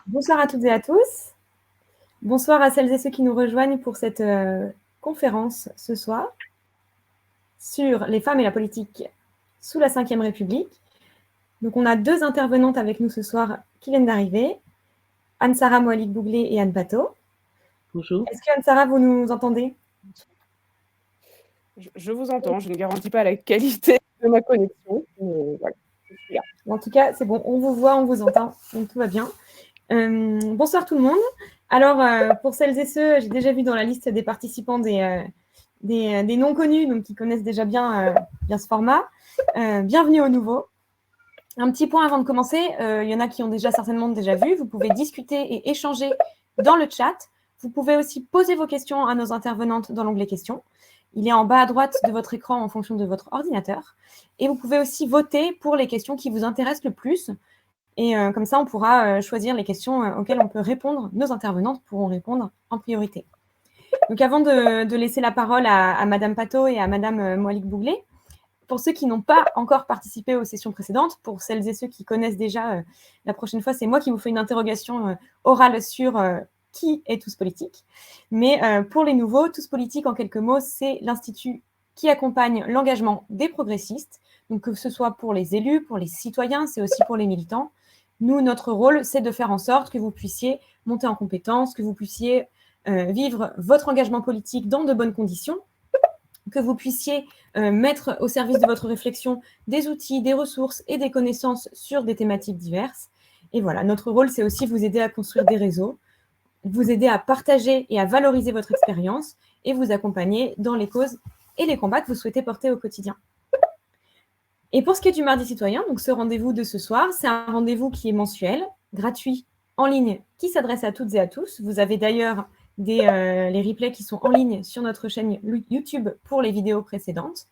Bonsoir à toutes et à tous. Bonsoir à celles et ceux qui nous rejoignent pour cette conférence ce soir sur les femmes et la politique sous la Ve République. Donc, on a deux intervenantes avec nous ce soir qui viennent d'arriver, Anne-Sara Moalik-Bouglé et Anne Pato. Bonjour. Est-ce que Anne-Sara, vous nous entendez? Je vous entends, je ne garantis pas la qualité de ma connexion, mais voilà, je suis là. En tout cas, c'est bon, on vous voit, on vous entend, donc tout va bien. Bonsoir tout le monde. Alors, pour celles et ceux, j'ai déjà vu dans la liste des participants des non-connus, donc qui connaissent déjà bien ce format. Bienvenue aux nouveaux. Un petit point avant de commencer, il y en a qui ont certainement déjà vu, vous pouvez discuter et échanger dans le chat. Vous pouvez aussi poser vos questions à nos intervenantes dans l'onglet questions. Il est en bas à droite de votre écran en fonction de votre ordinateur. Et vous pouvez aussi voter pour les questions qui vous intéressent le plus. Et comme ça, on pourra choisir les questions auxquelles on peut répondre. Nos intervenantes pourront répondre en priorité. Donc, avant de laisser la parole à Madame Pato et à Madame Moalik-Bouglé, pour ceux qui n'ont pas encore participé aux sessions précédentes, pour celles et ceux qui connaissent déjà, la prochaine fois, c'est moi qui vous fais une interrogation orale sur qui est Tous Politique. Mais pour les nouveaux, Tous Politique, en quelques mots, c'est l'institut qui accompagne l'engagement des progressistes. Donc, que ce soit pour les élus, pour les citoyens, c'est aussi pour les militants. Nous, notre rôle, c'est de faire en sorte que vous puissiez monter en compétences, que vous puissiez vivre votre engagement politique dans de bonnes conditions, que vous puissiez mettre au service de votre réflexion des outils, des ressources et des connaissances sur des thématiques diverses. Et voilà, notre rôle, c'est aussi vous aider à construire des réseaux, vous aider à partager et à valoriser votre expérience et vous accompagner dans les causes et les combats que vous souhaitez porter au quotidien. Et pour ce qui est du Mardi Citoyen, donc ce rendez-vous de ce soir, c'est un rendez-vous qui est mensuel, gratuit, en ligne, qui s'adresse à toutes et à tous. Vous avez d'ailleurs les replays qui sont en ligne sur notre chaîne YouTube pour les vidéos précédentes.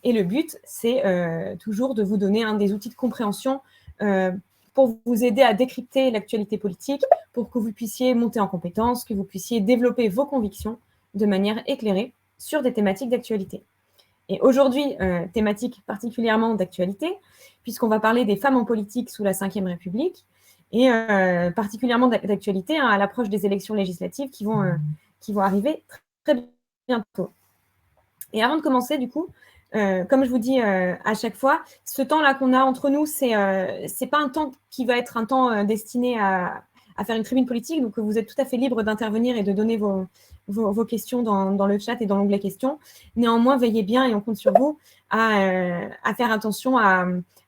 Et le but, c'est toujours de vous donner des outils de compréhension pour vous aider à décrypter l'actualité politique, pour que vous puissiez monter en compétences, que vous puissiez développer vos convictions de manière éclairée sur des thématiques d'actualité. Et aujourd'hui, thématique particulièrement d'actualité, puisqu'on va parler des femmes en politique sous la Ve République, et particulièrement d'actualité à l'approche des élections législatives qui vont arriver très bientôt. Et avant de commencer, du coup, comme je vous dis à chaque fois, ce temps-là qu'on a entre nous, c'est pas un temps qui va être un temps destiné à faire une tribune politique, donc vous êtes tout à fait libre d'intervenir et de donner vos questions dans le chat et dans l'onglet questions. Néanmoins, veillez bien, et on compte sur vous, à faire attention à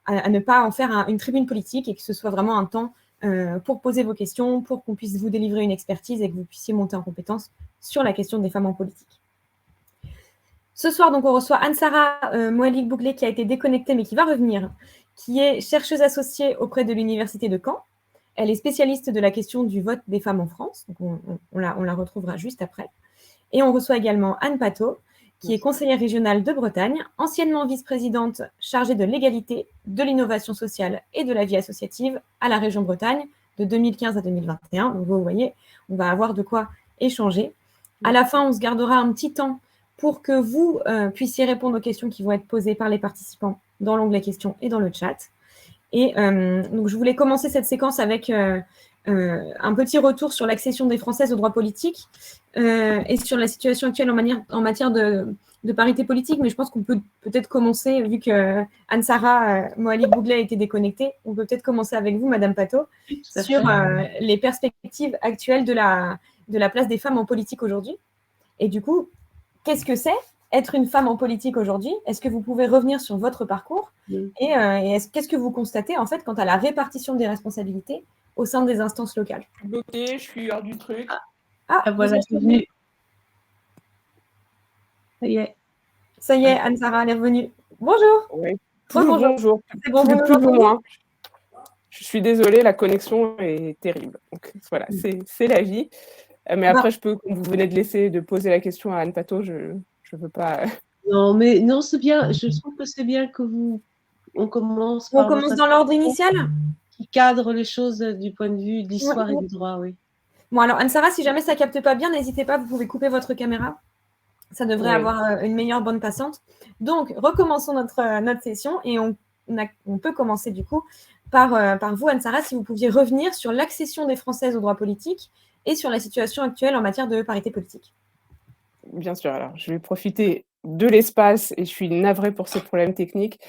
ne pas en faire une tribune politique et que ce soit vraiment un temps pour poser vos questions, pour qu'on puisse vous délivrer une expertise et que vous puissiez monter en compétence sur la question des femmes en politique. Ce soir, donc, on reçoit Anne-Sara Moalik-Bouglé qui a été déconnectée mais qui va revenir, qui est chercheuse associée auprès de l'Université de Caen. Elle est spécialiste de la question du vote des femmes en France. Donc on la retrouvera juste après. Et on reçoit également Anne Pato, qui est conseillère régionale de Bretagne, anciennement vice-présidente chargée de l'égalité, de l'innovation sociale et de la vie associative à la région Bretagne de 2015 à 2021. Donc vous voyez, on va avoir de quoi échanger. À la fin, on se gardera un petit temps pour que vous puissiez répondre aux questions qui vont être posées par les participants dans l'onglet questions et dans le chat. Et donc, je voulais commencer cette séquence avec un petit retour sur l'accession des Françaises au droit politique et sur la situation actuelle en matière de parité politique. Mais je pense qu'on peut peut-être commencer, vu que Anne-Sara Moalik-Bouglé a été déconnectée, on peut peut-être commencer avec vous, Madame Pato, sur les perspectives actuelles de la place des femmes en politique aujourd'hui. Et du coup, qu'est-ce que c'est être une femme en politique aujourd'hui? Est-ce que vous pouvez revenir sur votre parcours? Et qu'est-ce que vous constatez en fait quant à la répartition des responsabilités au sein des instances locales? Bloqué, je suis hors du truc. Voilà, c'est venu. Ça y est. Ça y est, Anne-Sara, elle est revenue. Bonjour. Oui. Bonjour. C'est bon, plus ou moins. Je suis désolée, la connexion est terrible. Donc voilà, c'est la vie. Mais après, vous venez de poser la question à Anne Pato, je ne veux pas. Non, c'est bien. Je trouve que c'est bien que on commence par. On commence dans l'ordre initial qui cadre les choses du point de vue de l'histoire et du droit, oui. Bon, alors Anne-Sara, si jamais ça ne capte pas bien, n'hésitez pas, vous pouvez couper votre caméra. Ça devrait avoir une meilleure bande passante. Donc, recommençons notre session et on peut commencer du coup par vous, Anne-Sara, si vous pouviez revenir sur l'accession des Françaises aux droits politiques et sur la situation actuelle en matière de parité politique. Bien sûr, alors je vais profiter de l'espace et je suis navrée pour ces problèmes techniques.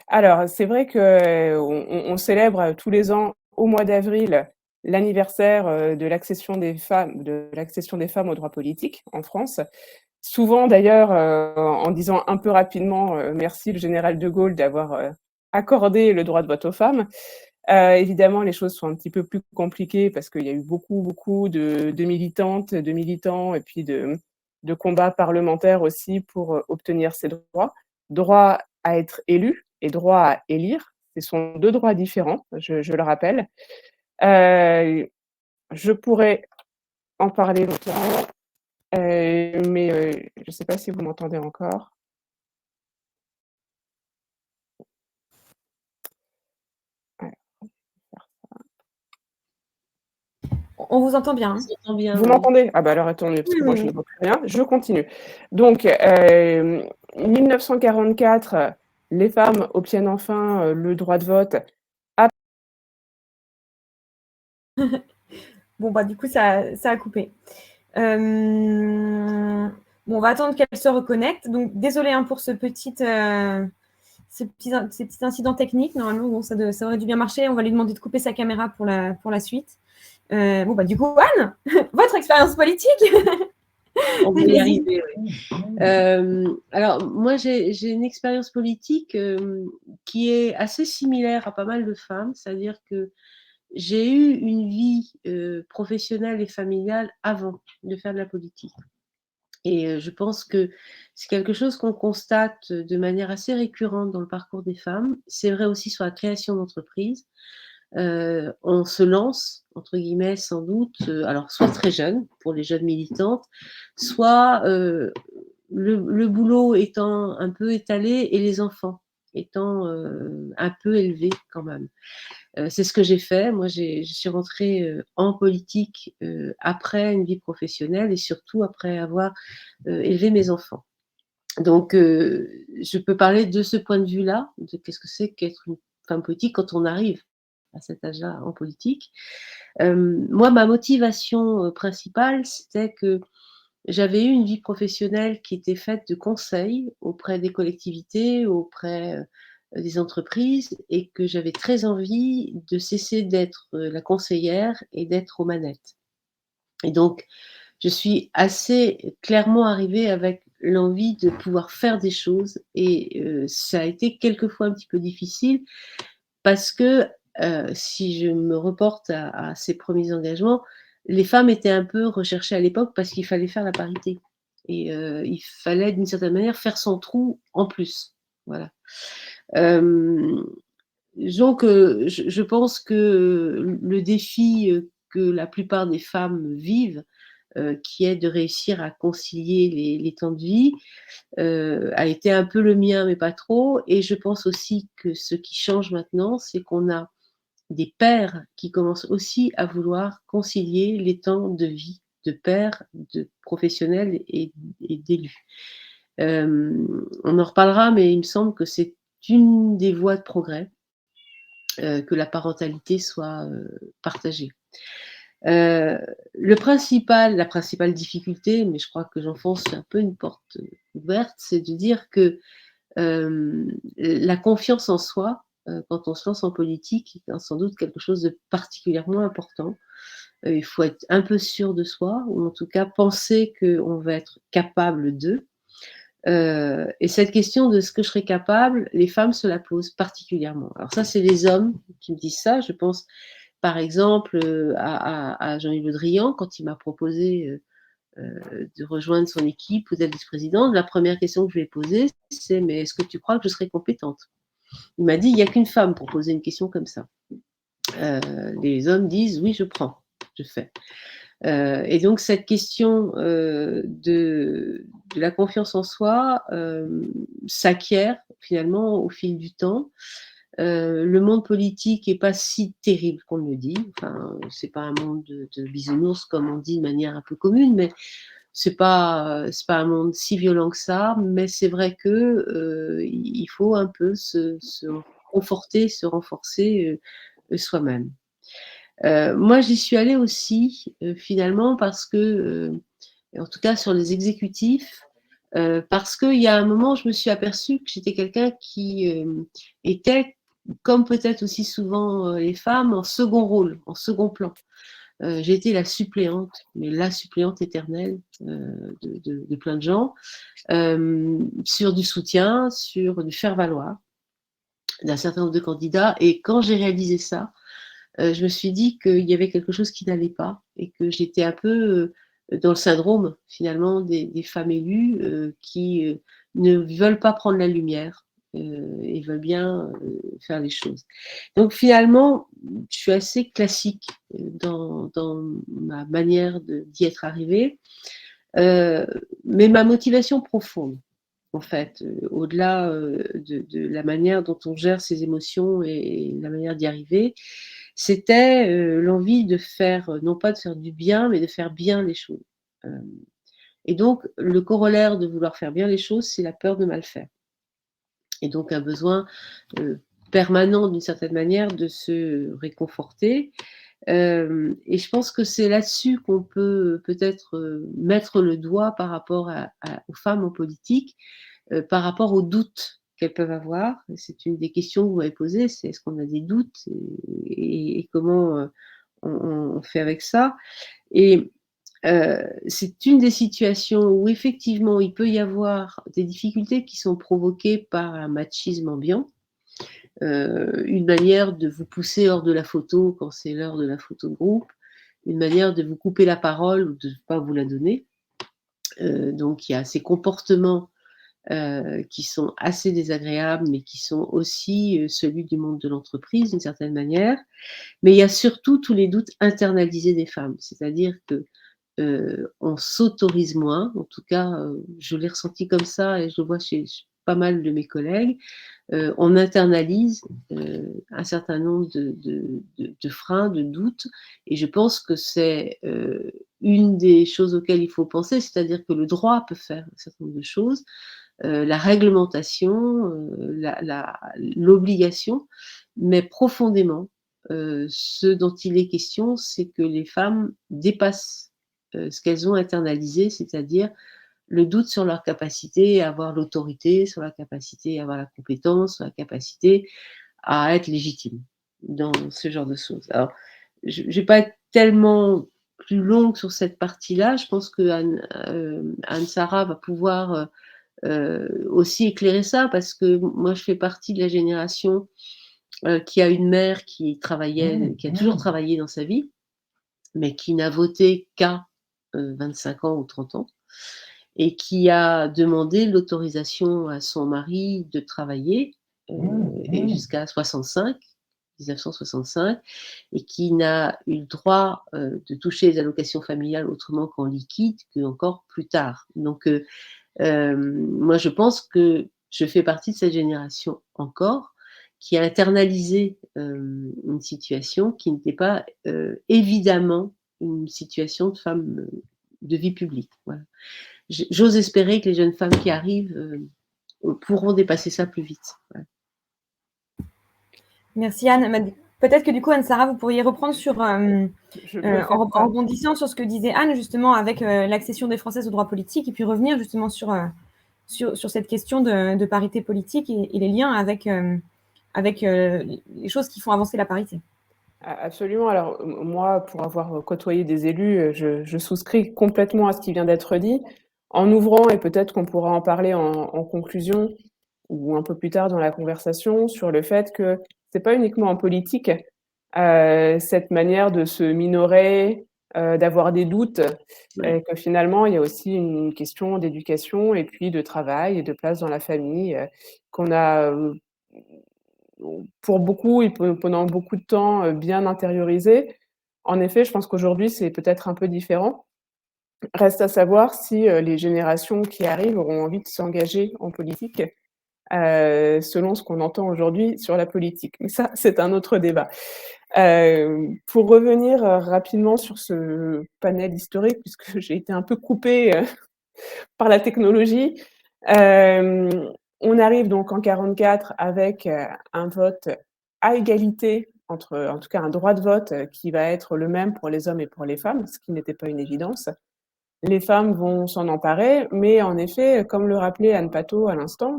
Alors, c'est vrai qu'on célèbre tous les ans, au mois d'avril, l'anniversaire de l'accession des femmes aux droits politiques en France. Souvent d'ailleurs, en disant un peu rapidement merci le général de Gaulle d'avoir accordé le droit de vote aux femmes. Évidemment, les choses sont un petit peu plus compliquées parce qu'il y a eu beaucoup de militantes, de militants et puis de combats parlementaires aussi pour obtenir ces droits. Droit à être élu et droit à élire, ce sont 2 droits différents, je le rappelle. Je pourrais en parler longtemps, mais je ne sais pas si vous m'entendez encore? Ouais, faire ça. On vous entend bien. On Hein. s'entend bien, Vous oui. m'entendez? Ah bah alors tant mieux, parce que moi je ne vois plus rien. Je continue. Donc, 1944, les femmes obtiennent enfin le droit de vote. Bon, bah, du coup, ça a coupé. Bon, on va attendre qu'elle se reconnecte. Donc, désolée hein, pour ces petits incidents techniques. Normalement, bon, ça aurait dû bien marcher. On va lui demander de couper sa caméra pour la suite. Bon, bah, du coup, Anne, votre expérience politique. On va y arriver, oui. Alors, moi, j'ai une expérience politique qui est assez similaire à pas mal de femmes, c'est-à-dire que j'ai eu une vie professionnelle et familiale avant de faire de la politique. Et je pense que c'est quelque chose qu'on constate de manière assez récurrente dans le parcours des femmes. C'est vrai aussi sur la création d'entreprises. On se lance, entre guillemets, sans doute, alors soit très jeune, pour les jeunes militantes, soit le boulot étant un peu étalé et les enfants étant un peu élevés quand même. C'est ce que j'ai fait. Moi, je suis rentrée en politique après une vie professionnelle et surtout après avoir élevé mes enfants. Donc, je peux parler de ce point de vue-là, de qu'est-ce que c'est qu'être une femme politique quand on arrive à cet âge-là en politique. Moi, ma motivation principale, c'était que j'avais eu une vie professionnelle qui était faite de conseils auprès des collectivités, auprès des entreprises, et que j'avais très envie de cesser d'être la conseillère et d'être aux manettes. Et donc, je suis assez clairement arrivée avec l'envie de pouvoir faire des choses, et ça a été quelquefois un petit peu difficile parce que si je me reporte à ces premiers engagements, les femmes étaient un peu recherchées à l'époque parce qu'il fallait faire la parité. Et il fallait d'une certaine manière faire son trou en plus. Voilà. Donc, je pense que le défi que la plupart des femmes vivent, qui est de réussir à concilier les temps de vie, a été un peu le mien, mais pas trop. Et je pense aussi que ce qui change maintenant, c'est qu'on a des pères qui commencent aussi à vouloir concilier les temps de vie de pères, de professionnels et d'élus. On en reparlera, mais il me semble que c'est une des voies de progrès, que la parentalité soit partagée. La principale difficulté, mais je crois que j'enfonce un peu une porte ouverte, c'est de dire que la confiance en soi, quand on se lance en politique, est sans doute quelque chose de particulièrement important. Il faut être un peu sûr de soi, ou en tout cas penser qu'on va être capable d'eux. Et cette question de ce que je serais capable, les femmes se la posent particulièrement. Alors ça, c'est les hommes qui me disent ça. Je pense par exemple à Jean-Yves Le Drian, quand il m'a proposé de rejoindre son équipe ou d'être vice-présidente. La première question que je lui ai posée, c'est: mais est-ce que tu crois que je serai compétente? Il m'a dit: il n'y a qu'une femme pour poser une question comme ça. Les hommes disent: oui, je prends, je fais. Et donc cette question de la confiance en soi s'acquiert finalement au fil du temps. Le monde politique n'est pas si terrible qu'on le dit. Enfin, c'est pas un monde de bisounours comme on dit de manière un peu commune, mais c'est pas un monde si violent que ça. Mais c'est vrai que il faut un peu se conforter, se renforcer soi-même. Moi, j'y suis allée aussi, finalement, parce que, en tout cas sur les exécutifs, parce qu'il y a un moment, je me suis aperçue que j'étais quelqu'un qui était, comme peut-être aussi souvent les femmes, en second rôle, en second plan. J'ai été la suppléante, mais la suppléante éternelle de plein de gens, sur du soutien, sur du faire-valoir d'un certain nombre de candidats. Et quand j'ai réalisé ça, je me suis dit qu'il y avait quelque chose qui n'allait pas et que j'étais un peu dans le syndrome finalement des femmes élues qui ne veulent pas prendre la lumière et veulent bien faire les choses. Donc finalement, je suis assez classique dans ma manière d'y être arrivée, mais ma motivation profonde, en fait, au-delà de la manière dont on gère ses émotions et la manière d'y arriver, c'était l'envie de faire, non pas de faire du bien, mais de faire bien les choses. Et donc, le corollaire de vouloir faire bien les choses, c'est la peur de mal faire. Et donc, un besoin permanent, d'une certaine manière, de se réconforter. Et je pense que c'est là-dessus qu'on peut peut-être mettre le doigt par rapport aux femmes en politique, par rapport aux doutes qu'elles peuvent avoir. C'est une des questions que vous m'avez posées, c'est est-ce qu'on a des doutes et comment on fait avec ça. Et c'est une des situations où effectivement il peut y avoir des difficultés qui sont provoquées par un machisme ambiant, une manière de vous pousser hors de la photo quand c'est l'heure de la photo de groupe, une manière de vous couper la parole ou de ne pas vous la donner. Donc il y a ces comportements qui sont assez désagréables, mais qui sont aussi celui du monde de l'entreprise d'une certaine manière. Mais il y a surtout tous les doutes internalisés des femmes, c'est-à-dire que on s'autorise moins, en tout cas je l'ai ressenti comme ça et je le vois chez pas mal de mes collègues, on internalise un certain nombre de freins, de doutes, et je pense que c'est une des choses auxquelles il faut penser, c'est-à-dire que le droit peut faire un certain nombre de choses, la réglementation, l'obligation, mais profondément, ce dont il est question, c'est que les femmes dépassent ce qu'elles ont internalisé, c'est-à-dire le doute sur leur capacité à avoir l'autorité, sur la capacité à avoir la compétence, sur la capacité à être légitime dans ce genre de choses. Alors, je ne vais pas être tellement plus longue sur cette partie-là. Je pense que Anne-Sara va pouvoir aussi éclairer ça, parce que moi, je fais partie de la génération qui a une mère qui a toujours travaillé dans sa vie, mais qui n'a voté qu'à 25 ans ou 30 ans, et qui a demandé l'autorisation à son mari de travailler et jusqu'à 1965, et qui n'a eu le droit de toucher les allocations familiales autrement qu'en liquide qu'encore plus tard. Donc, moi, je pense que je fais partie de cette génération encore qui a internalisé une situation qui n'était pas évidemment une situation de femme de vie publique. Voilà. J'ose espérer que les jeunes femmes qui arrivent pourront dépasser ça plus vite. Voilà. Merci Anne. Peut-être que du coup, Anne-Sara, vous pourriez reprendre sur, en rebondissant sur ce que disait Anne, justement, avec l'accession des Françaises au droit politique, et puis revenir justement sur cette question de parité politique et les liens avec les choses qui font avancer la parité. Absolument. Alors, moi, pour avoir côtoyé des élus, je souscris complètement à ce qui vient d'être dit. En ouvrant, et peut-être qu'on pourra en parler en conclusion ou un peu plus tard dans la conversation, sur le fait que c'est pas uniquement en politique cette manière de se minorer, d'avoir des doutes, et que finalement, il y a aussi une question d'éducation et puis de travail et de place dans la famille qu'on a pour beaucoup et pendant beaucoup de temps bien intériorisé. En effet, je pense qu'aujourd'hui, c'est peut-être un peu différent. Reste à savoir si les générations qui arrivent auront envie de s'engager en politique, selon ce qu'on entend aujourd'hui sur la politique. Mais ça, c'est un autre débat. Pour revenir rapidement sur ce panel historique, puisque j'ai été un peu coupée par la technologie, on arrive donc en 44 avec un vote à égalité entre, en tout cas, un droit de vote qui va être le même pour les hommes et pour les femmes, ce qui n'était pas une évidence. Les femmes vont s'en emparer, mais en effet, comme le rappelait Anne Patto à l'instant,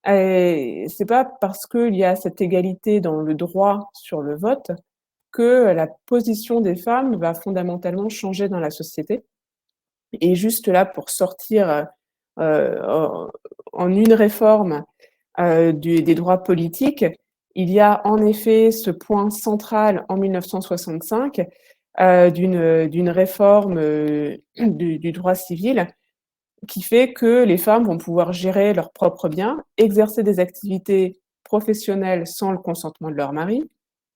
c'est pas parce qu'il y a cette égalité dans le droit sur le vote que la position des femmes va fondamentalement changer dans la société. Et juste là, pour sortir en une réforme des droits politiques, il y a en effet ce point central en 1965 d'une réforme du droit civil qui fait que les femmes vont pouvoir gérer leurs propres biens, exercer des activités professionnelles sans le consentement de leur mari,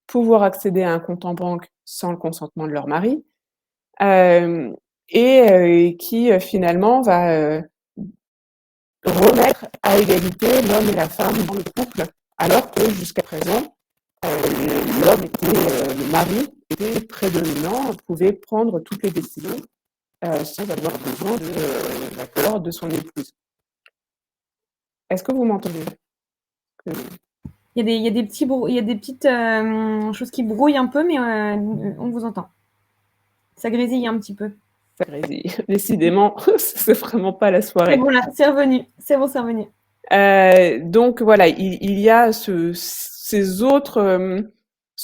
pouvoir accéder à un compte en banque sans le consentement de leur mari, qui finalement va remettre à égalité l'homme et la femme dans le couple, alors que jusqu'à présent, l'homme le mari était prédominant, pouvait prendre toutes les décisions sans avoir besoin de l'accord de son épouse. Est-ce que vous m'entendez? Il y a des petites choses qui brouillent un peu, mais on vous entend. Ça grésille un petit peu. Ça grésille. Décidément, c'est vraiment pas la soirée. C'est bon, là, c'est revenu. C'est bon, c'est revenu. Donc voilà, il y a ce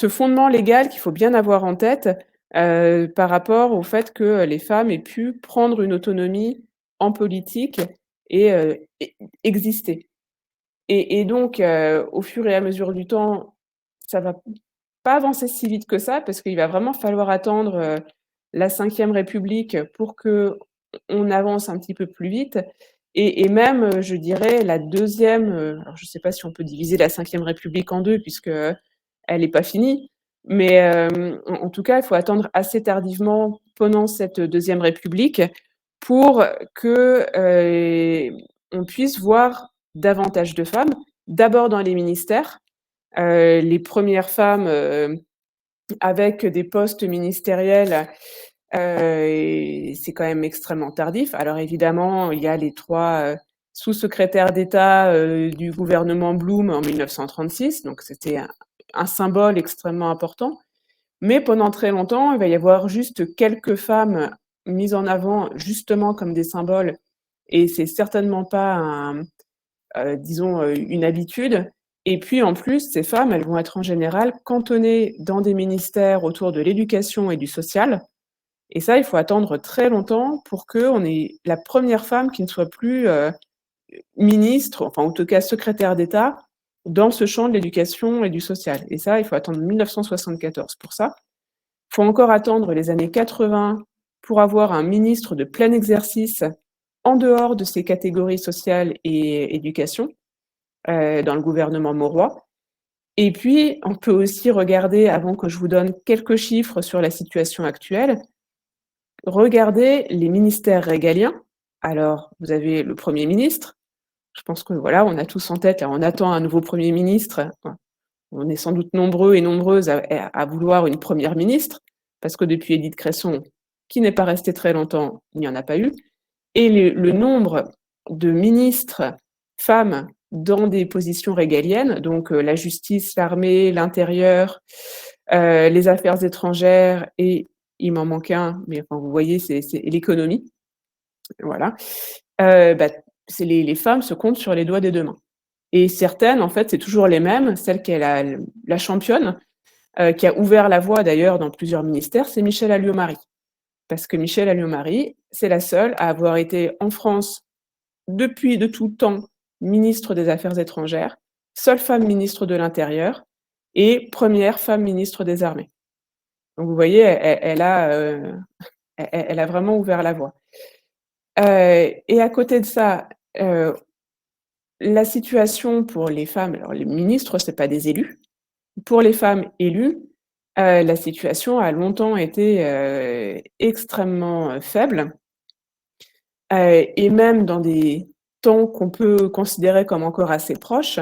fondement légal qu'il faut bien avoir en tête par rapport au fait que les femmes aient pu prendre une autonomie en politique et exister. Et donc, au fur et à mesure du temps, ça va pas avancer si vite que ça, parce qu'il va vraiment falloir attendre la Ve République pour qu'on avance un petit peu plus vite. Et même, je dirais, la deuxième, alors je ne sais pas si on peut diviser la Ve République en deux, puisque elle n'est pas finie, mais en tout cas, il faut attendre assez tardivement pendant cette Deuxième République pour que on puisse voir davantage de femmes, d'abord dans les ministères. Les premières femmes avec des postes ministériels, c'est quand même extrêmement tardif. Alors évidemment, il y a les 3 sous-secrétaires d'État du gouvernement Blum en 1936, donc c'était un symbole extrêmement important. Mais pendant très longtemps, il va y avoir juste quelques femmes mises en avant justement comme des symboles, et c'est certainement pas disons, une habitude. Et puis en plus, ces femmes, elles vont être en général cantonnées dans des ministères autour de l'éducation et du social. Et ça, il faut attendre très longtemps pour qu'on ait la première femme qui ne soit plus ministre, enfin en tout cas secrétaire d'État, dans ce champ de l'éducation et du social. Et ça, il faut attendre 1974 pour ça. Il faut encore attendre les années 80 pour avoir un ministre de plein exercice en dehors de ces catégories sociales et éducation, dans le gouvernement Mauroy. Et puis, on peut aussi regarder, avant que je vous donne quelques chiffres sur la situation actuelle, regarder les ministères régaliens. Alors, vous avez le Premier ministre. Je pense que voilà, on a tous en tête, là, on attend un nouveau Premier ministre. On est sans doute nombreux et nombreuses à vouloir une Première ministre, parce que depuis Édith Cresson, qui n'est pas restée très longtemps, il n'y en a pas eu. Et le nombre de ministres femmes dans des positions régaliennes, donc la justice, l'armée, l'intérieur, les affaires étrangères, et il m'en manque un, mais enfin, vous voyez, c'est l'économie. Voilà. Les femmes se comptent sur les doigts des 2 mains. Et certaines, en fait, c'est toujours les mêmes. Celle qui est la championne, qui a ouvert la voie d'ailleurs dans plusieurs ministères, c'est Michèle Alliot-Marie. Parce que Michèle Alliot-Marie, c'est la seule à avoir été en France depuis de tout temps ministre des Affaires étrangères, seule femme ministre de l'Intérieur et première femme ministre des Armées. Donc vous voyez, elle a vraiment ouvert la voie. Et à côté de ça, la situation pour les femmes, alors les ministres, c'est pas des élus. Pour les femmes élues, la situation a longtemps été extrêmement faible. Et même dans des temps qu'on peut considérer comme encore assez proches,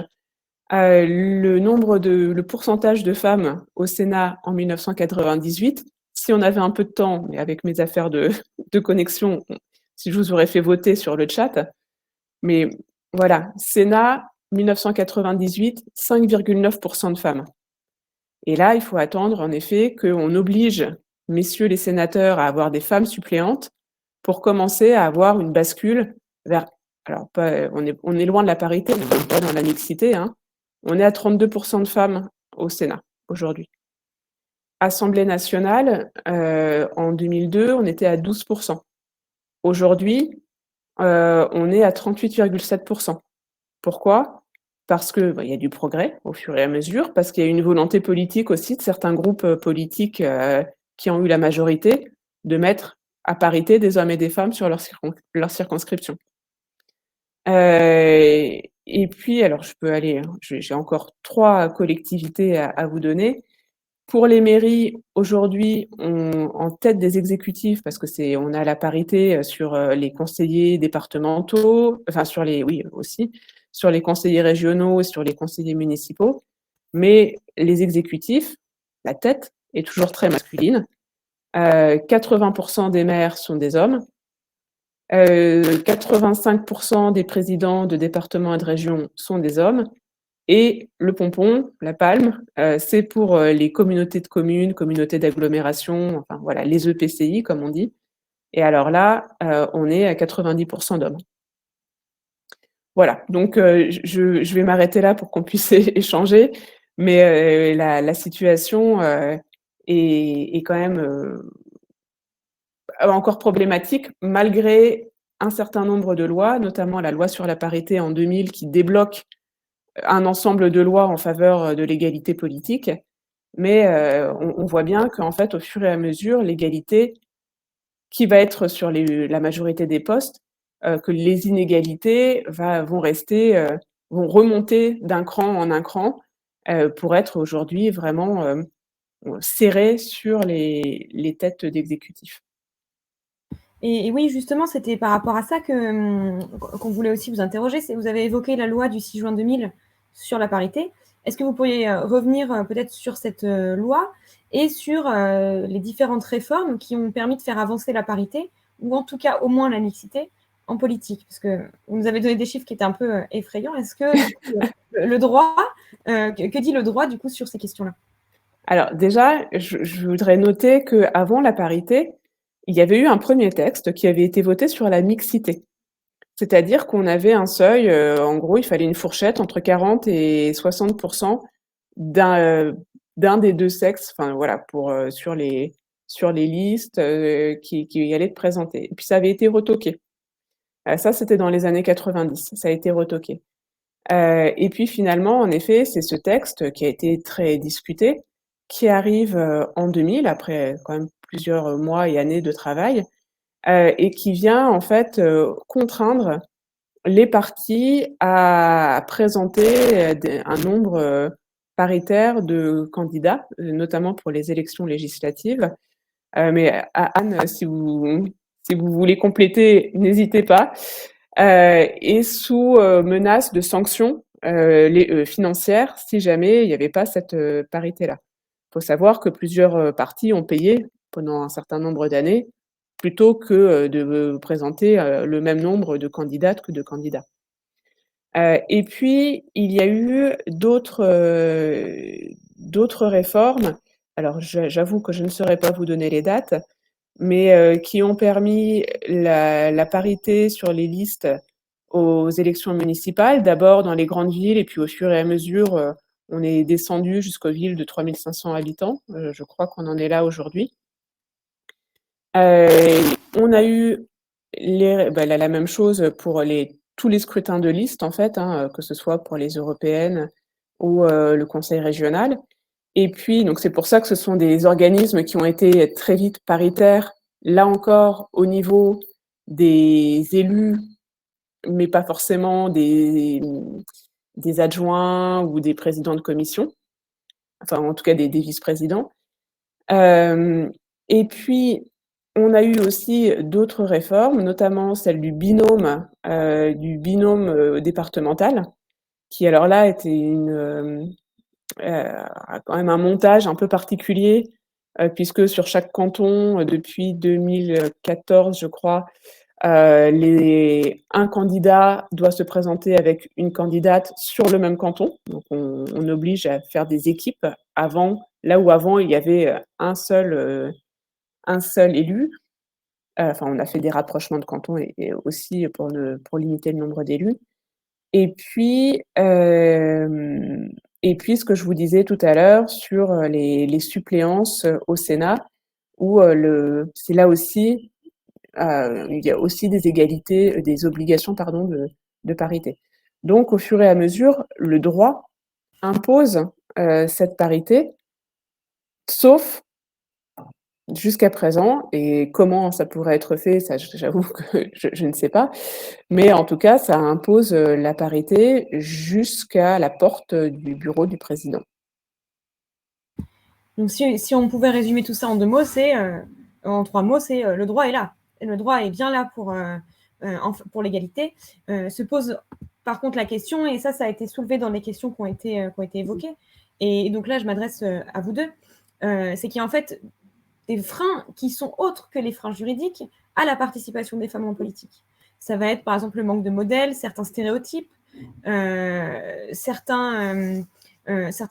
le pourcentage de femmes au Sénat en 1998, si on avait un peu de temps, mais avec mes affaires de connexion, si je vous aurais fait voter sur le chat, mais voilà, Sénat 1998, 5,9% de femmes. Et là, il faut attendre en effet qu'on oblige messieurs les sénateurs à avoir des femmes suppléantes pour commencer à avoir une bascule vers, alors pas, on est loin de la parité, on n'est pas dans la mixité, hein. On est à 32% de femmes au Sénat aujourd'hui. Assemblée nationale, en 2002, on était à 12%. Aujourd'hui, on est à 38,7%. Pourquoi? Parce que, il y a du progrès au fur et à mesure, parce qu'il y a une volonté politique aussi de certains groupes, politiques, qui ont eu la majorité, de mettre à parité des hommes et des femmes sur leur circonscription. Et puis alors je peux aller, hein, j'ai encore 3 collectivités à vous donner. Pour les mairies, aujourd'hui, en tête des exécutifs, parce que on a la parité sur les conseillers départementaux, enfin oui aussi, sur les conseillers régionaux et sur les conseillers municipaux, mais les exécutifs, la tête est toujours très masculine. 80% des maires sont des hommes. 85% des présidents de départements et de régions sont des hommes. Et le pompon, la palme, c'est pour les communautés de communes, communautés d'agglomération, enfin voilà, les EPCI comme on dit. Et alors là, on est à 90% d'hommes. Voilà, donc je vais m'arrêter là pour qu'on puisse échanger, mais la situation est quand même encore problématique malgré un certain nombre de lois, notamment la loi sur la parité en 2000 qui débloque un ensemble de lois en faveur de l'égalité politique, mais on voit bien qu'en fait, au fur et à mesure, l'égalité qui va être sur la majorité des postes, que les inégalités vont remonter d'un cran en un cran, pour être aujourd'hui vraiment serrées sur les têtes d'exécutifs. Et oui, justement, c'était par rapport à ça qu'on voulait aussi vous interroger. Vous avez évoqué la loi du 6 juin 2000 sur la parité. Est-ce que vous pourriez revenir peut-être sur cette loi et sur les différentes réformes qui ont permis de faire avancer la parité, ou en tout cas au moins la mixité, en politique? Parce que vous nous avez donné des chiffres qui étaient un peu effrayants. Est-ce que le droit, que dit le droit du coup sur ces questions-là? Alors déjà, je voudrais noter qu'avant la parité, il y avait eu un premier texte qui avait été voté sur la mixité. C'est-à-dire qu'on avait un seuil, en gros, il fallait une fourchette entre 40 et 60% d'un des 2 sexes, enfin voilà, pour, sur les listes, qui allaient être présentées. Et puis ça avait été retoqué. Ça, c'était dans les années 90, ça a été retoqué. Et puis finalement, en effet, c'est ce texte qui a été très discuté, qui arrive, en 2000, après quand même plusieurs mois et années de travail, et qui vient en fait, contraindre les partis à présenter, un nombre, paritaire de candidats, notamment pour les élections législatives. Mais Anne, si vous voulez compléter, n'hésitez pas. Et sous menace de sanctions financières si jamais il n'y avait pas cette parité-là. Il faut savoir que plusieurs partis ont payé pendant un certain nombre d'années plutôt que de présenter le même nombre de candidates que de candidats. Et puis, il y a eu d'autres réformes. Alors, j'avoue que je ne saurais pas vous donner les dates, mais qui ont permis la parité sur les listes aux élections municipales. D'abord dans les grandes villes et puis au fur et à mesure, on est descendu jusqu'aux villes de 3 500 habitants. Je crois qu'on en est là aujourd'hui. On a eu la même chose pour tous les scrutins de liste en fait, hein, que ce soit pour les européennes ou le conseil régional. Et puis donc c'est pour ça que ce sont des organismes qui ont été très vite paritaires, là encore au niveau des élus, mais pas forcément des adjoints ou des présidents de commission, enfin en tout cas des vice-présidents. Et puis on a eu aussi d'autres réformes, notamment celle du binôme départemental, qui alors là était quand même un montage un peu particulier, puisque sur chaque canton, depuis 2014, je crois, un candidat doit se présenter avec une candidate sur le même canton. Donc on oblige à faire des équipes avant là où avant il y avait un seul élu. Enfin, on a fait des rapprochements de cantons et aussi pour limiter le nombre d'élus. Et puis, ce que je vous disais tout à l'heure sur, les suppléances, au Sénat où, c'est là aussi, il y a aussi des égalités, des obligations pardon de parité. Donc au fur et à mesure, le droit impose, cette parité, sauf jusqu'à présent, et comment ça pourrait être fait, ça j'avoue que je ne sais pas, mais en tout cas, ça impose, la parité jusqu'à la porte, du bureau du président. Donc si on pouvait résumer tout ça en 2 mots, c'est, en 3 mots, c'est, le droit est là. Et le droit est bien là pour l'égalité. Se pose par contre la question, et ça a été soulevé dans les questions qui ont été évoquées, et donc là je m'adresse, à vous 2, c'est qu'il y a en fait des freins qui sont autres que les freins juridiques à la participation des femmes en politique. Ça va être par exemple le manque de modèles, certains stéréotypes, certains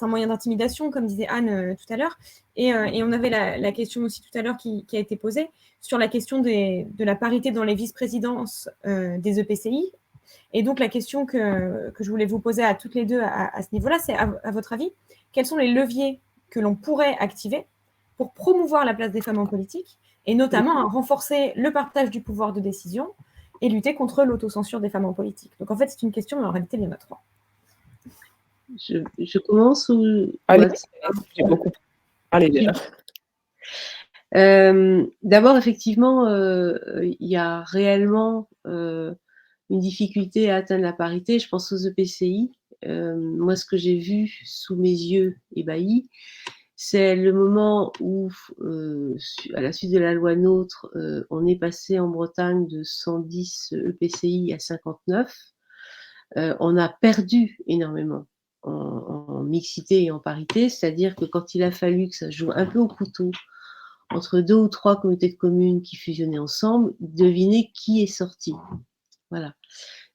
moyens d'intimidation, comme disait Anne tout à l'heure. Et on avait la question aussi tout à l'heure qui a été posée sur la question de la parité dans les vice-présidences des EPCI. Et donc la question que je voulais vous poser à toutes les deux à ce niveau-là, c'est à votre avis, quels sont les leviers que l'on pourrait activer pour promouvoir la place des femmes en politique, et notamment à renforcer le partage du pouvoir de décision et lutter contre l'autocensure des femmes en politique. Donc en fait, c'est une question, mais en réalité, il y en a 3. Je commence ou... Allez, j'ai beaucoup parlé déjà. D'abord, effectivement, il y a réellement une difficulté à atteindre la parité. Je pense aux EPCI. Moi, ce que j'ai vu sous mes yeux ébahis, c'est le moment où, à la suite de la loi NOTRe, on est passé en Bretagne de 110 EPCI à 59. On a perdu énormément en mixité et en parité, c'est-à-dire que quand il a fallu que ça joue un peu au couteau entre 2 ou 3 communautés de communes qui fusionnaient ensemble, devinez qui est sorti. Voilà.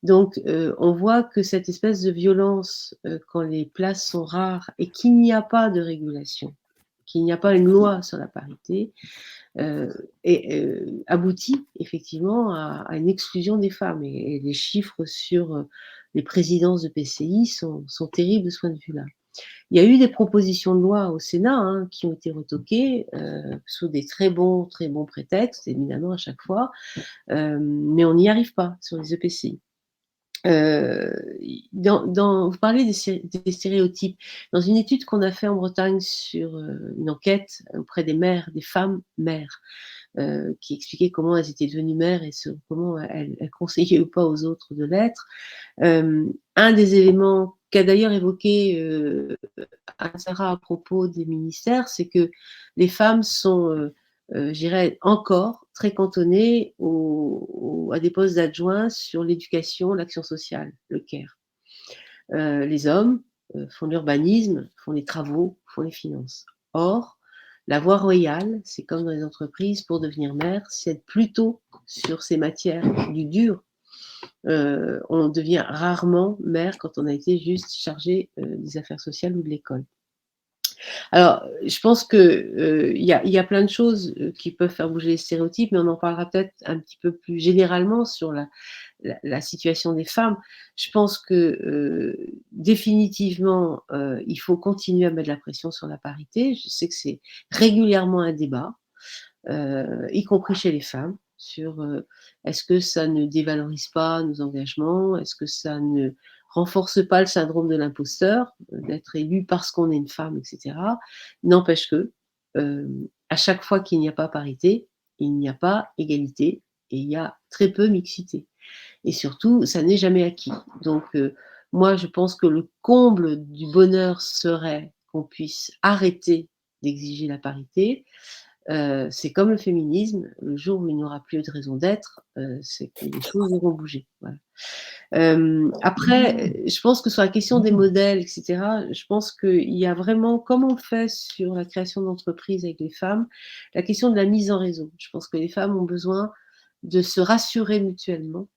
Donc, on voit que cette espèce de violence, quand les places sont rares et qu'il n'y a pas de régulation, qu'il n'y a pas une loi sur la parité, aboutit effectivement à une exclusion des femmes. Et les chiffres sur les présidences de PCI sont terribles de ce point de vue-là. Il y a eu des propositions de loi au Sénat qui ont été retoquées sous des très bons prétextes, évidemment à chaque fois, mais on n'y arrive pas sur les EPCI. Vous parlez des stéréotypes. Dans une étude qu'on a fait en Bretagne sur une enquête auprès des mères, des femmes mères, qui expliquaient comment elles étaient devenues mères et comment elles conseillaient ou pas aux autres de l'être. Un des éléments qu'a d'ailleurs évoqué Anne-Sara à propos des ministères, c'est que les femmes sont, je dirais, encore très cantonnées à des postes d'adjoints sur l'éducation, l'action sociale, le care. Les hommes font l'urbanisme, font les travaux, font les finances. Or, la voie royale, c'est comme dans les entreprises, pour devenir maire, c'est être plutôt sur ces matières du dur. On devient rarement maire quand on a été juste chargé des affaires sociales ou de l'école. Alors, je pense que y a plein de choses qui peuvent faire bouger les stéréotypes, mais on en parlera peut-être un petit peu plus généralement sur la situation des femmes. Je pense que définitivement, il faut continuer à mettre de la pression sur la parité. Je sais que c'est régulièrement un débat, y compris chez les femmes, sur est-ce que ça ne dévalorise pas nos engagements, est-ce que ça ne renforce pas le syndrome de l'imposteur, d'être élu parce qu'on est une femme, etc. N'empêche que, à chaque fois qu'il n'y a pas parité, il n'y a pas égalité et il y a très peu mixité. Et surtout, ça n'est jamais acquis. Donc, moi, je pense que le comble du bonheur serait qu'on puisse arrêter d'exiger la parité. C'est comme le féminisme, le jour où il n'y aura plus de raison d'être, c'est que les choses auront bougé. Voilà. Après, je pense que sur la question des modèles, etc., je pense qu'il y a vraiment, comme on fait sur la création d'entreprises avec les femmes, la question de la mise en réseau. Je pense que les femmes ont besoin de se rassurer mutuellement,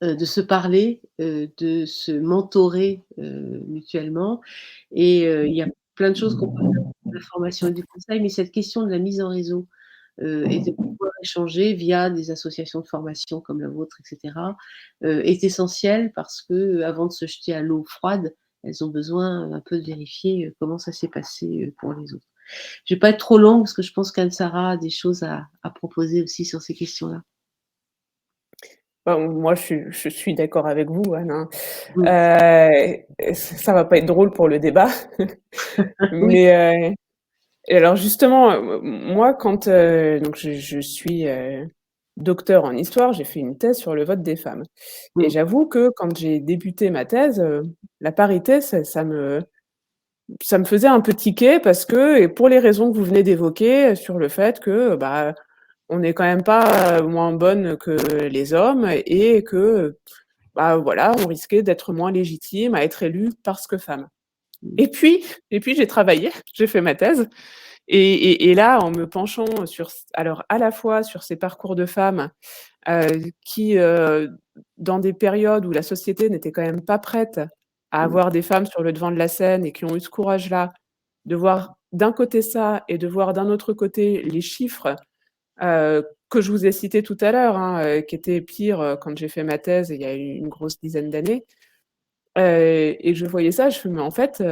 de se parler, de se mentorer mutuellement. Et il y a plein de choses qu'on peut faire de la formation et du conseil, mais cette question de la mise en réseau et de pouvoir échanger via des associations de formation comme la vôtre, etc., est essentielle parce que avant de se jeter à l'eau froide, elles ont besoin un peu de vérifier comment ça s'est passé pour les autres. Je vais pas être trop longue parce que je pense qu'Anne-Sara a des choses à proposer aussi sur ces questions-là. Moi, je suis d'accord avec vous, Anne, hein. Mmh. Ça va pas être drôle pour le débat, Oui. mais et alors justement, moi quand, donc je suis, docteur en histoire, j'ai fait une thèse sur le vote des femmes et Mmh. j'avoue que quand j'ai débuté ma thèse, la parité ça me faisait un peu tiquer parce que et pour les raisons que vous venez d'évoquer, sur le fait que, bah, on n'est quand même pas, moins bonnes que les hommes et que, bah, voilà, on risquait d'être moins légitime à être élu parce que femme. Mmh. Et puis j'ai travaillé, j'ai fait ma thèse et là, en me penchant sur alors à la fois sur ces parcours de femmes, qui, dans des périodes où la société n'était quand même pas prête à Mmh. avoir des femmes sur le devant de la scène et qui ont eu ce courage-là, de voir d'un côté ça et de voir d'un autre côté les chiffres, que je vous ai cités tout à l'heure, hein, qui étaient pires, quand j'ai fait ma thèse il y a une grosse dizaine d'années, et je voyais ça, je fais: «Mais en fait,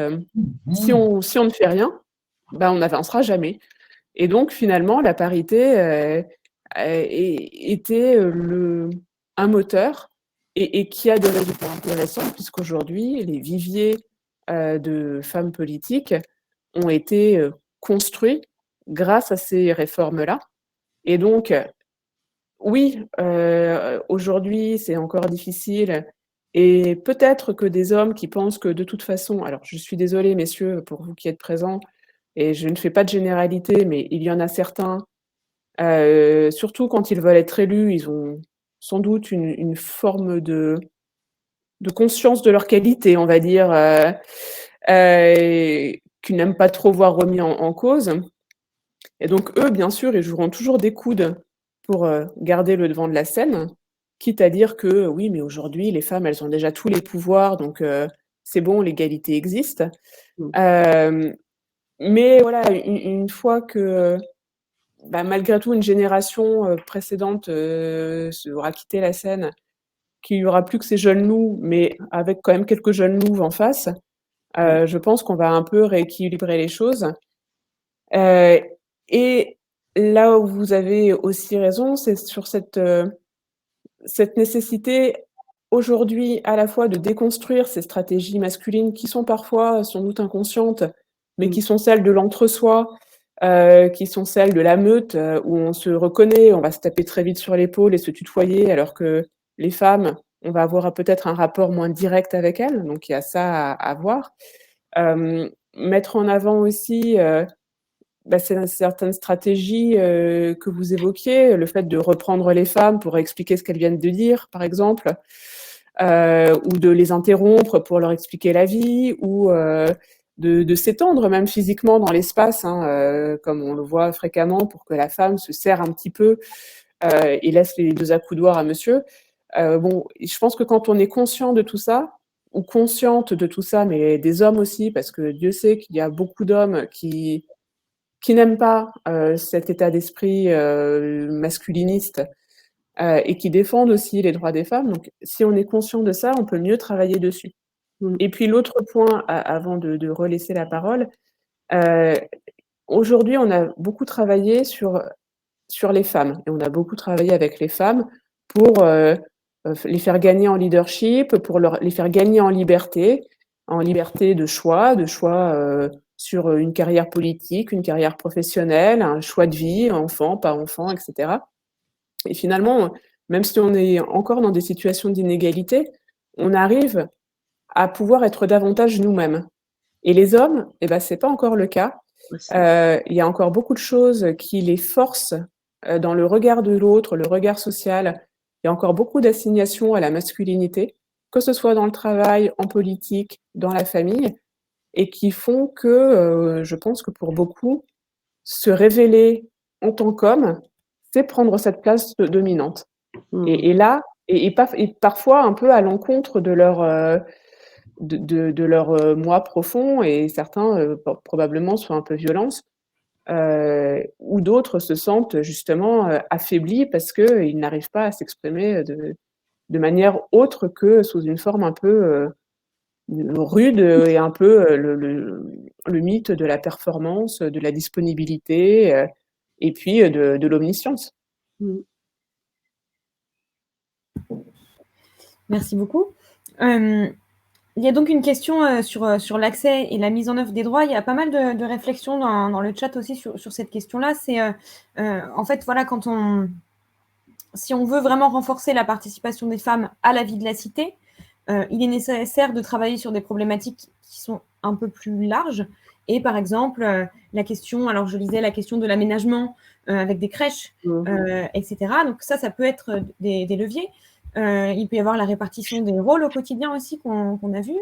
si on ne fait rien, bah, on n'avancera jamais». Et donc finalement, la parité, était, un moteur et qui a des résultats intéressants puisqu'aujourd'hui, les viviers, de femmes politiques ont été, construits grâce à ces réformes-là et donc oui, aujourd'hui, c'est encore difficile et peut-être que des hommes qui pensent que de toute façon alors je suis désolée messieurs pour vous qui êtes présents et je ne fais pas de généralité, mais il y en a certains, surtout quand ils veulent être élus, ils ont sans doute une forme de conscience de leur qualité, on va dire, qu'ils n'aiment pas trop voir remis en cause et donc eux, bien sûr, ils joueront toujours des coudes pour, garder le devant de la scène, quitte à dire que: «Oui, mais aujourd'hui, les femmes, elles ont déjà tous les pouvoirs, donc c'est bon, l'égalité existe». Mmh. Hem, mais voilà, une fois que, bah, malgré tout, une génération, précédente, aura quitté la scène, qu'il y aura plus que ces jeunes loups, mais avec quand même quelques jeunes louves en face, Mmh. je pense qu'on va un peu rééquilibrer les choses. Heu et là où vous avez aussi raison, c'est sur cette nécessité aujourd'hui à la fois de déconstruire ces stratégies masculines qui sont parfois sans doute inconscientes, mais Mmh. qui sont celles de l'entre-soi, qui sont celles de la meute, où on se reconnaît, on va se taper très vite sur l'épaule et se tutoyer alors que les femmes, on va avoir peut-être un rapport moins direct avec elles, donc il y a ça à voir. Mettre en avant aussi, bah, c'est certaines stratégies, que vous évoquiez, le fait de reprendre les femmes pour expliquer ce qu'elles viennent de dire, par exemple, ou de les interrompre pour leur expliquer la vie ou, de s'étendre même physiquement dans l'espace, hein, comme on le voit fréquemment pour que la femme se serre un petit peu, et laisse les 2 accoudoirs à monsieur. Bon, je pense que quand on est conscient de tout ça, ou consciente de tout ça, mais des hommes aussi, parce que Dieu sait qu'il y a beaucoup d'hommes qui n'aiment pas, cet état d'esprit, masculiniste, et qui défendent aussi les droits des femmes. Donc si on est conscient de ça, on peut mieux travailler dessus. Mmh. Et puis l'autre point avant de relaisser la parole, heu, aujourd'hui, on a beaucoup travaillé sur les femmes et on a beaucoup travaillé avec les femmes pour, les faire gagner en leadership, pour les faire gagner en liberté de choix, sur, une carrière politique, une carrière professionnelle, un choix de vie, enfant, pas enfant et cetera. Et finalement, même si on est encore dans des situations d'inégalité, on arrive à pouvoir être davantage nous-mêmes. Et les hommes, eh ben, c'est pas encore le cas. Ouais, c'est Il y a encore beaucoup de choses qui les forcent, dans le regard de l'autre, le regard social. Il y a encore beaucoup d'assignations à la masculinité, que ce soit dans le travail, en politique, dans la famille et qui font que, je pense que pour beaucoup, se révéler en tant qu'homme, c'est prendre cette place dominante. mmh. Et là et parfois un peu à l'encontre de leur, de leur moi profond, et certains probablement sont un peu violents, ou d'autres se sentent justement affaiblis parce qu'ils n'arrivent pas à s'exprimer de manière autre que sous une forme un peu rude, et un peu le mythe de la performance, de la disponibilité, et puis de l'omniscience. Mmh. Merci beaucoup. Il y a donc une question sur l'accès et la mise en œuvre des droits. Il y a pas mal de réflexions dans le chat aussi sur cette question-là. C'est en fait, voilà, si on veut vraiment renforcer la participation des femmes à la vie de la cité, il est nécessaire de travailler sur des problématiques qui sont un peu plus larges. Et par exemple, la question, alors je lisais la question de l'aménagement avec des crèches, etc. Donc ça peut être des leviers. Il peut y avoir la répartition des rôles au quotidien aussi qu'on a vu,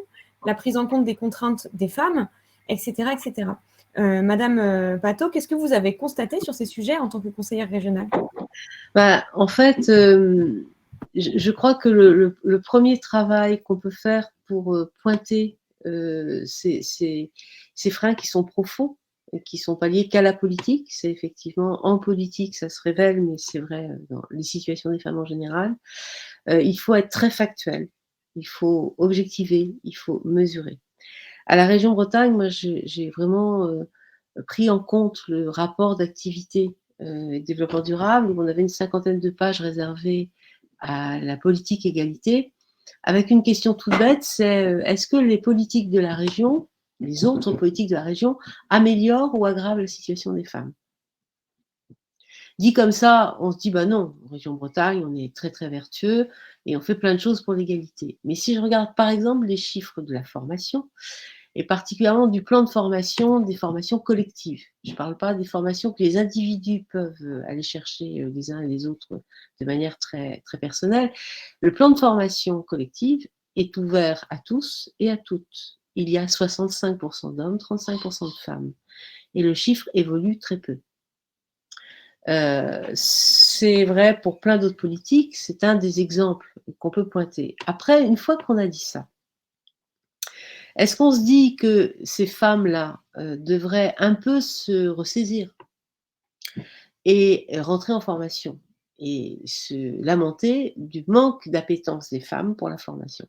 la prise en compte des contraintes des femmes, etc. etc. Madame Pato, qu'est-ce que vous avez constaté sur ces sujets en tant que conseillère régionale? En fait, je crois que le premier travail qu'on peut faire pour pointer ces freins qui sont profonds et qui ne sont pas liés qu'à la politique, c'est effectivement en politique, ça se révèle, mais c'est vrai dans les situations des femmes en général. Il faut être très factuel, il faut objectiver, il faut mesurer. À la région Bretagne, moi, j'ai vraiment pris en compte le rapport d'activité et développement durable, où on avait une 50aine de pages réservées à la politique égalité, avec une question toute bête, c'est est-ce que les politiques de la région, les autres politiques de la région, améliorent ou aggravent la situation des femmes? Dit comme ça, on se dit, bah non, en région Bretagne, on est très très vertueux et on fait plein de choses pour l'égalité. Mais si je regarde par exemple les chiffres de la formation, et particulièrement du plan de formation, des formations collectives. Je ne parle pas des formations que les individus peuvent aller chercher les uns et les autres de manière très, très personnelle. Le plan de formation collective est ouvert à tous et à toutes. Il y a 65% d'hommes, 35% de femmes. Et le chiffre évolue très peu. C'est vrai pour plein d'autres politiques, c'est un des exemples qu'on peut pointer. Après, une fois qu'on a dit ça, est-ce qu'on se dit que ces femmes-là devraient un peu se ressaisir et rentrer en formation et se lamenter du manque d'appétence des femmes pour la formation?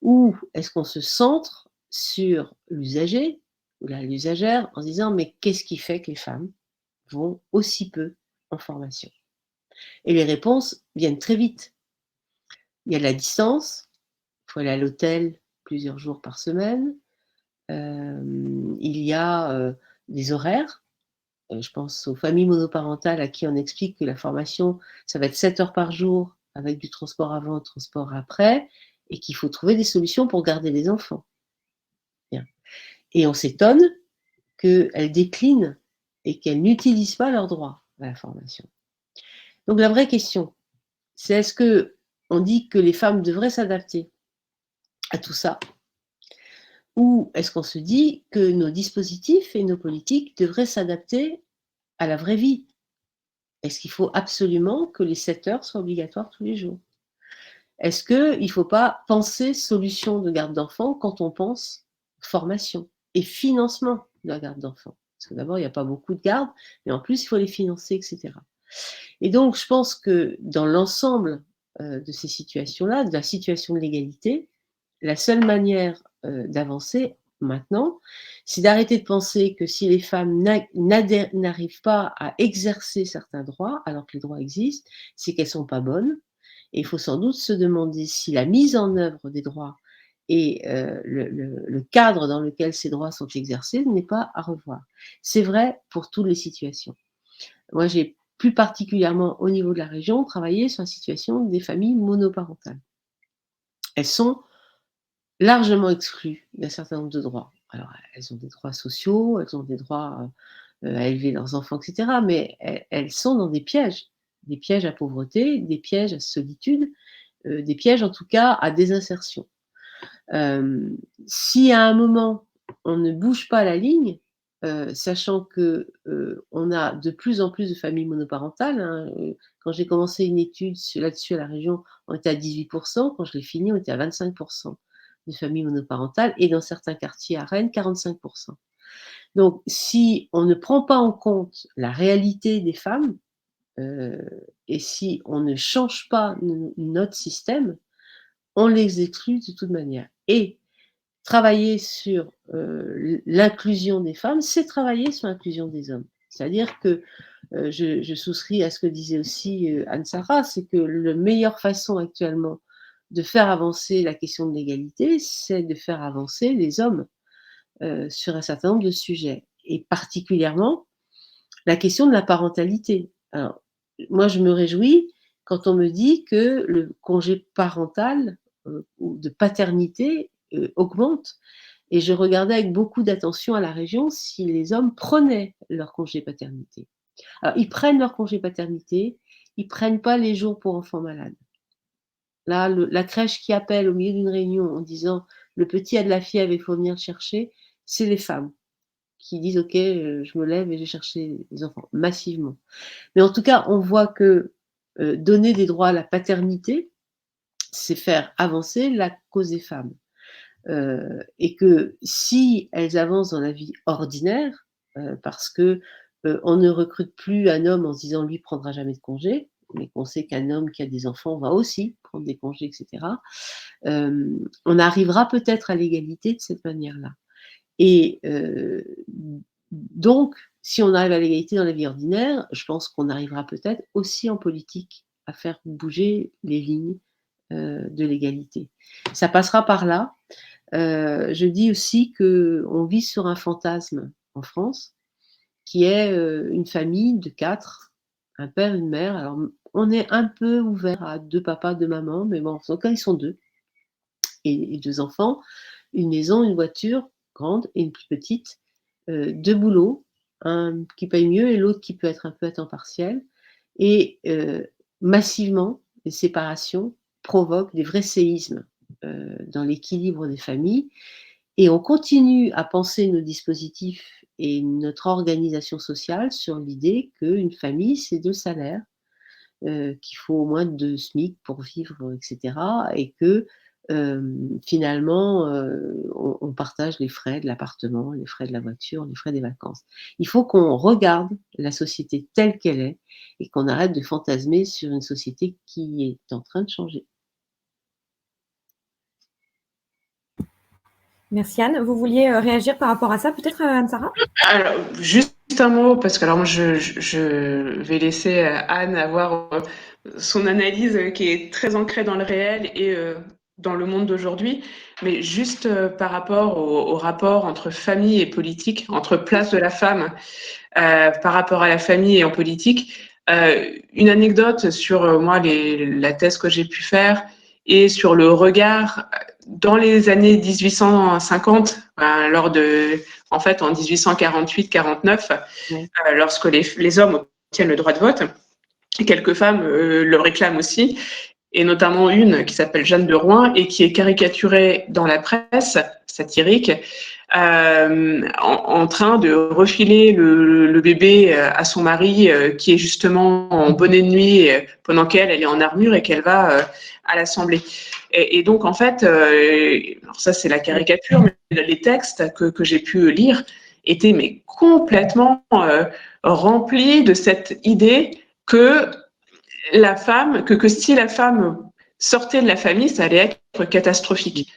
Ou est-ce qu'on se centre sur l'usager ou l'usagère en se disant mais qu'est-ce qui fait que les femmes vont aussi peu en formation? Et les réponses viennent très vite. Il y a la distance, il faut aller à l'hôtel plusieurs jours par semaine. Il y a des horaires. Je pense aux familles monoparentales à qui on explique que la formation, ça va être 7 heures par jour avec du transport avant, transport après, et qu'il faut trouver des solutions pour garder les enfants. Bien. Et on s'étonne qu'elles déclinent et qu'elles n'utilisent pas leurs droits à la formation. Donc la vraie question, c'est est-ce qu'on dit que les femmes devraient s'adapter à tout ça? Ou est-ce qu'on se dit que nos dispositifs et nos politiques devraient s'adapter à la vraie vie? Est-ce qu'il faut absolument que les 7 heures soient obligatoires tous les jours? Est-ce qu'il ne faut pas penser solution de garde d'enfants quand on pense formation et financement de la garde d'enfants? Parce que d'abord, il n'y a pas beaucoup de gardes, mais en plus, il faut les financer, etc. Et donc, je pense que dans l'ensemble de ces situations-là, de la situation de l'égalité, la seule manière d'avancer maintenant, c'est d'arrêter de penser que si les femmes n'arrivent pas à exercer certains droits, alors que les droits existent, c'est qu'elles ne sont pas bonnes. Et il faut sans doute se demander si la mise en œuvre des droits et le cadre dans lequel ces droits sont exercés n'est pas à revoir. C'est vrai pour toutes les situations. Moi, j'ai plus particulièrement au niveau de la région travaillé sur la situation des familles monoparentales. Elles sont largement exclues d'un certain nombre de droits. Alors, elles ont des droits sociaux, elles ont des droits à élever leurs enfants, etc. Mais elles sont dans des pièges à pauvreté, des pièges à solitude, des pièges en tout cas à désinsertion. Si à un moment on ne bouge pas la ligne, sachant que on a de plus en plus de familles monoparentales, hein, quand j'ai commencé une étude là-dessus à la région, on était à 18%, quand je l'ai fini, on était à 25%. de familles monoparentales, et dans certains quartiers à Rennes, 45%. Donc, si on ne prend pas en compte la réalité des femmes, et si on ne change pas notre système, on les exclut de toute manière. Et travailler sur l'inclusion des femmes, c'est travailler sur l'inclusion des hommes. C'est-à-dire que je souscris à ce que disait aussi Anne-Sara, c'est que la meilleure façon actuellement de faire avancer la question de l'égalité, c'est de faire avancer les hommes sur un certain nombre de sujets. Et particulièrement, la question de la parentalité. Alors, moi, je me réjouis quand on me dit que le congé parental ou de paternité augmente. Et je regardais avec beaucoup d'attention à la région si les hommes prenaient leur congé paternité. Alors, ils prennent leur congé paternité, ils prennent pas les jours pour enfants malades. Là, la crèche qui appelle au milieu d'une réunion en disant le petit a de la fièvre, il faut venir le chercher, c'est les femmes qui disent ok, je me lève et je vais chercher les enfants, massivement. Mais en tout cas, on voit que donner des droits à la paternité, c'est faire avancer la cause des femmes. Et que si elles avancent dans la vie ordinaire, parce que on ne recrute plus un homme en se disant lui prendra jamais de congé, mais qu'on sait qu'un homme qui a des enfants va aussi prendre des congés, etc. On arrivera peut-être à l'égalité de cette manière-là. Et donc, si on arrive à l'égalité dans la vie ordinaire, je pense qu'on arrivera peut-être aussi en politique à faire bouger les lignes de l'égalité. Ça passera par là. Je dis aussi qu'on vit sur un fantasme en France, qui est une famille de 4, un père, une mère. Alors, on est un peu ouvert à 2 papas, 2 mamans, mais bon, en tout cas, ils sont 2. Et 2 enfants, une maison, une voiture grande et une plus petite, 2 boulots, un qui paye mieux et l'autre qui peut être un peu à temps partiel. Et massivement, les séparations provoquent des vrais séismes dans l'équilibre des familles. Et on continue à penser nos dispositifs et notre organisation sociale sur l'idée qu'une famille, c'est 2 salaires, qu'il faut au moins 2 SMIC pour vivre, etc. Et que finalement, on partage les frais de l'appartement, les frais de la voiture, les frais des vacances. Il faut qu'on regarde la société telle qu'elle est et qu'on arrête de fantasmer sur une société qui est en train de changer. Merci Anne. Vous vouliez réagir par rapport à ça, peut-être Anne-Sara? Alors, juste un mot, parce que alors moi, je vais laisser Anne avoir son analyse qui est très ancrée dans le réel et dans le monde d'aujourd'hui, mais juste par rapport au rapport entre famille et politique, entre place de la femme par rapport à la famille et en politique. Une anecdote sur moi, la thèse que j'ai pu faire et sur le regard dans les années 1850, en 1848-49, lorsque les hommes obtiennent le droit de vote, quelques femmes le réclament aussi, et notamment une qui s'appelle Jeanne de Rouen et qui est caricaturée dans la presse satirique en train de refiler le bébé à son mari qui est justement en bonnet de nuit pendant qu'elle est en armure et qu'elle va à l'Assemblée. Et donc, en fait, alors ça c'est la caricature, mais les textes que j'ai pu lire étaient mais complètement remplis de cette idée que la femme, que si la femme sortait de la famille, ça allait être catastrophique.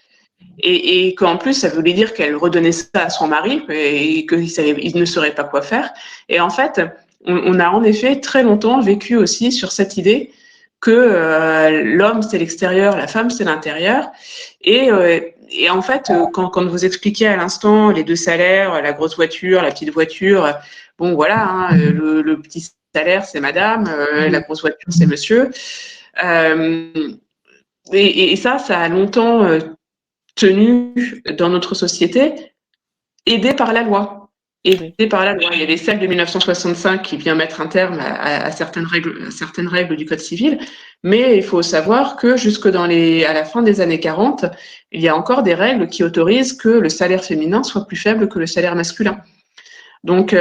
Et qu'en plus, ça voulait dire qu'elle redonnait ça à son mari et qu'il ne saurait pas quoi faire. Et en fait, on a en effet très longtemps vécu aussi sur cette idée que l'homme, c'est l'extérieur, la femme, c'est l'intérieur. Et en fait, quand vous expliquiez à l'instant les 2 salaires, la grosse voiture, la petite voiture, bon voilà, hein, le petit salaire, c'est madame, la grosse voiture, c'est monsieur. Et ça a longtemps tenu dans notre société, aidé par la loi. Aidé par la loi. Il y avait celle de 1965 qui vient mettre un terme à certaines règles du Code civil, mais il faut savoir que à la fin des années 40, il y a encore des règles qui autorisent que le salaire féminin soit plus faible que le salaire masculin. Donc,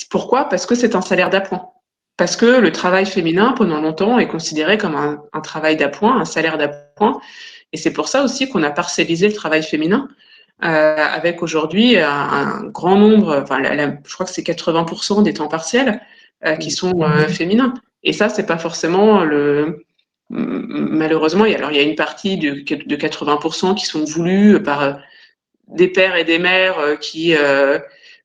pourquoi ? Parce que c'est un salaire d'appoint. Parce que le travail féminin, pendant longtemps, est considéré comme un travail d'appoint, un salaire d'appoint, Et c'est pour ça aussi qu'on a parcellisé le travail féminin, avec aujourd'hui un grand nombre, enfin, je crois que c'est 80% des temps partiels qui sont féminins. Et ça, c'est pas forcément malheureusement, il y a une partie de 80% qui sont voulus par des pères et des mères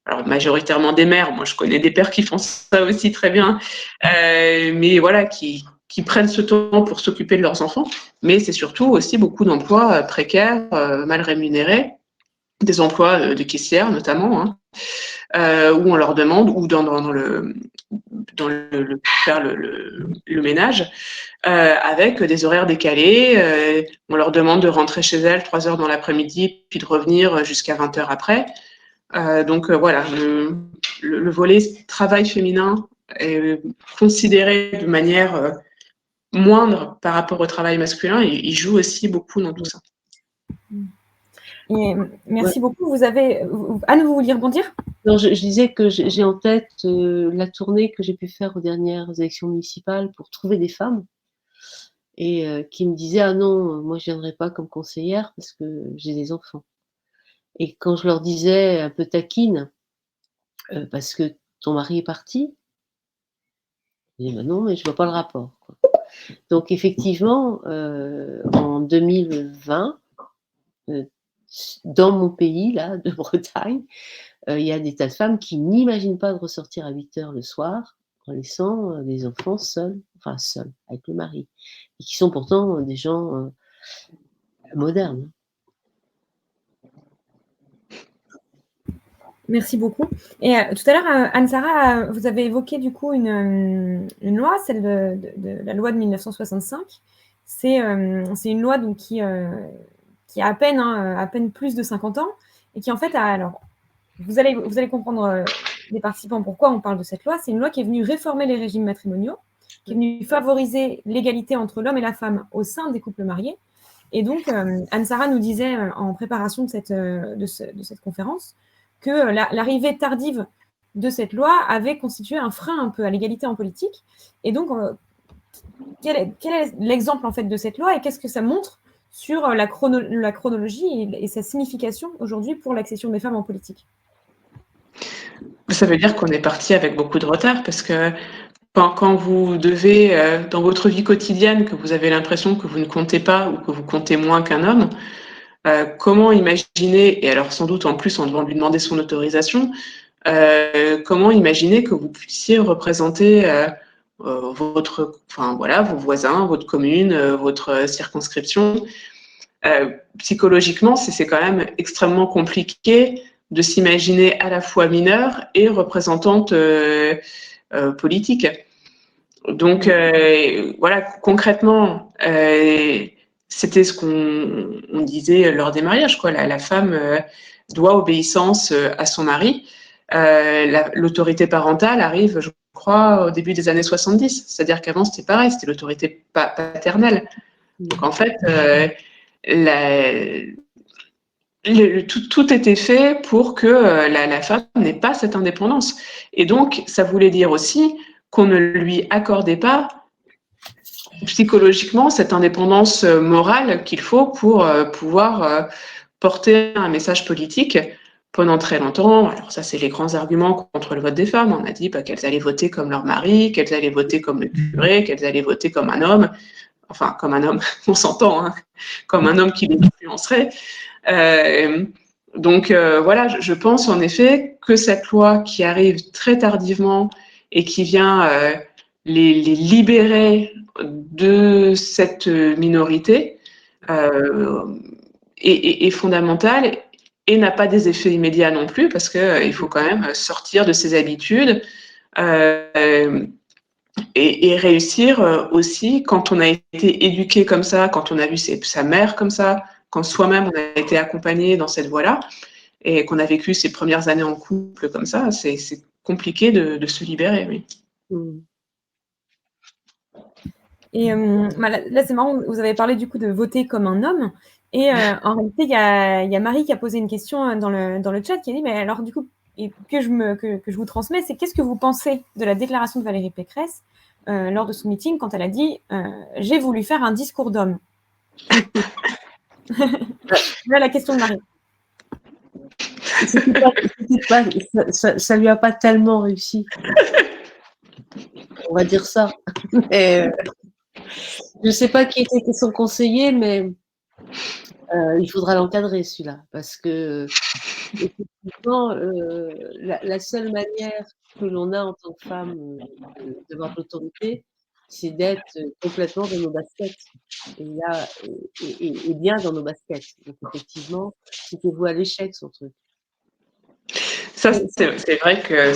alors majoritairement des mères, moi je connais des pères qui font ça aussi très bien, mais voilà, qui prennent ce temps pour s'occuper de leurs enfants, mais c'est surtout aussi beaucoup d'emplois précaires, mal rémunérés, des emplois de caissière notamment, hein, où on leur demande, ou faire le ménage, avec des horaires décalés. On leur demande de rentrer chez elles 3 heures dans l'après-midi, puis de revenir jusqu'à 20 heures après. Donc voilà, le volet travail féminin est considéré de manière moindre par rapport au travail masculin, et il joue aussi beaucoup dans tout ça. Et merci beaucoup. Anne, vous vouliez rebondir? Non, je disais que j'ai en tête la tournée que j'ai pu faire aux dernières élections municipales pour trouver des femmes, et qui me disaient « Ah non, moi je viendrai pas comme conseillère parce que j'ai des enfants ». Et quand je leur disais un peu taquine, parce que ton mari est parti, ils disaient « Non, mais je vois pas le rapport ». Donc effectivement, en 2020, dans mon pays, là, de Bretagne, il y a des tas de femmes qui n'imaginent pas de ressortir à 8 heures le soir en laissant les enfants seuls, avec le mari, et qui sont pourtant des gens modernes. Merci beaucoup. Et tout à l'heure, Anne-Sara, vous avez évoqué du coup une loi, celle de la loi de 1965. C'est une loi donc, qui a à peine plus de 50 ans, et qui en fait alors, vous allez comprendre, les participants, pourquoi on parle de cette loi. C'est une loi qui est venue réformer les régimes matrimoniaux, qui est venue favoriser l'égalité entre l'homme et la femme au sein des couples mariés. Et donc, Anne-Sara nous disait en préparation de cette conférence que l'arrivée tardive de cette loi avait constitué un frein un peu à l'égalité en politique. Et donc, quel est l'exemple en fait de cette loi, et qu'est-ce que ça montre sur la chronologie et sa signification aujourd'hui pour l'accession des femmes en politique? Ça veut dire qu'on est parti avec beaucoup de retard, parce que quand vous devez, dans votre vie quotidienne, que vous avez l'impression que vous ne comptez pas ou que vous comptez moins qu'un homme, comment imaginer, et alors sans doute en plus en devant lui demander son autorisation, comment imaginer que vous puissiez représenter vos voisins, votre commune, votre circonscription. Psychologiquement, c'est quand même extrêmement compliqué de s'imaginer à la fois mineure et représentante politique. Donc voilà, concrètement, c'était ce qu'on disait lors des mariages, quoi. La femme doit obéissance à son mari. L'autorité parentale arrive, je crois, au début des années 70. C'est-à-dire qu'avant, c'était pareil, c'était l'autorité paternelle. Donc en fait, tout était fait pour que la femme n'ait pas cette indépendance. Et donc, ça voulait dire aussi qu'on ne lui accordait pas psychologiquement cette indépendance morale qu'il faut pour pouvoir porter un message politique pendant très longtemps. Alors ça, c'est les grands arguments contre le vote des femmes. On a dit qu'elles allaient voter comme leur mari, qu'elles allaient voter comme le curé, qu'elles allaient voter comme un homme. Enfin, comme un homme, on s'entend, hein, comme un homme qui les influencerait. Donc voilà, je pense en effet que cette loi qui arrive très tardivement et qui vient les libérer de cette minorité est fondamentale, et n'a pas des effets immédiats non plus, parce qu'il faut quand même sortir de ses habitudes et réussir aussi, quand on a été éduqué comme ça, quand on a vu sa mère comme ça, quand soi-même on a été accompagné dans cette voie-là, et qu'on a vécu ses premières années en couple comme ça, c'est compliqué de se libérer, oui. Et là, c'est marrant, vous avez parlé du coup de voter comme un homme. Et en réalité, il y a Marie qui a posé une question dans le chat, qui a dit, mais alors du coup, et que je vous transmets, c'est qu'est-ce que vous pensez de la déclaration de Valérie Pécresse lors de son meeting, quand elle a dit « J'ai voulu faire un discours d'homme ». Là, la question de Marie. Ça lui a pas tellement réussi. On va dire ça. Mais, je ne sais pas qui était son conseiller, mais il faudra l'encadrer, celui-là. Parce que, effectivement, la seule manière que l'on a en tant que femme d'avoir de l'autorité, c'est d'être complètement dans nos baskets. Et bien dans nos baskets. Donc, effectivement, c'était voué à l'échec, son truc. Ça, c'est vrai que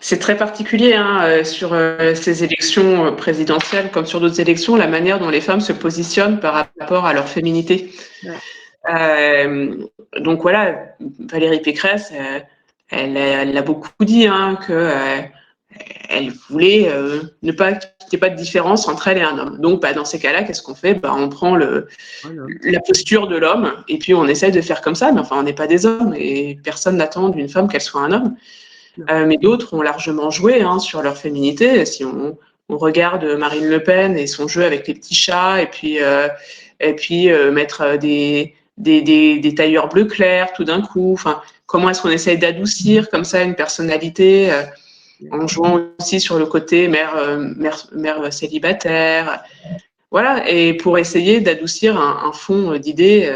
c'est très particulier hein, sur ces élections présidentielles, comme sur d'autres élections, la manière dont les femmes se positionnent par rapport à leur féminité. Ouais. Donc voilà, Valérie Pécresse, elle a beaucoup dit hein, que elle voulait ne pas qu'il n'y ait pas de différence entre elle et un homme. Donc dans ces cas-là, qu'est-ce qu'on fait? On prend la posture de l'homme et puis on essaie de faire comme ça, mais enfin on n'est pas des hommes et personne n'attend d'une femme qu'elle soit un homme. Mais d'autres ont largement joué hein, sur leur féminité. Si on regarde Marine Le Pen et son jeu avec les petits chats et puis mettre des tailleurs bleu clair tout d'un coup. Enfin, comment est-ce qu'on essaye d'adoucir comme ça une personnalité en jouant aussi sur le côté mère célibataire. Voilà, et pour essayer d'adoucir un fond d'idées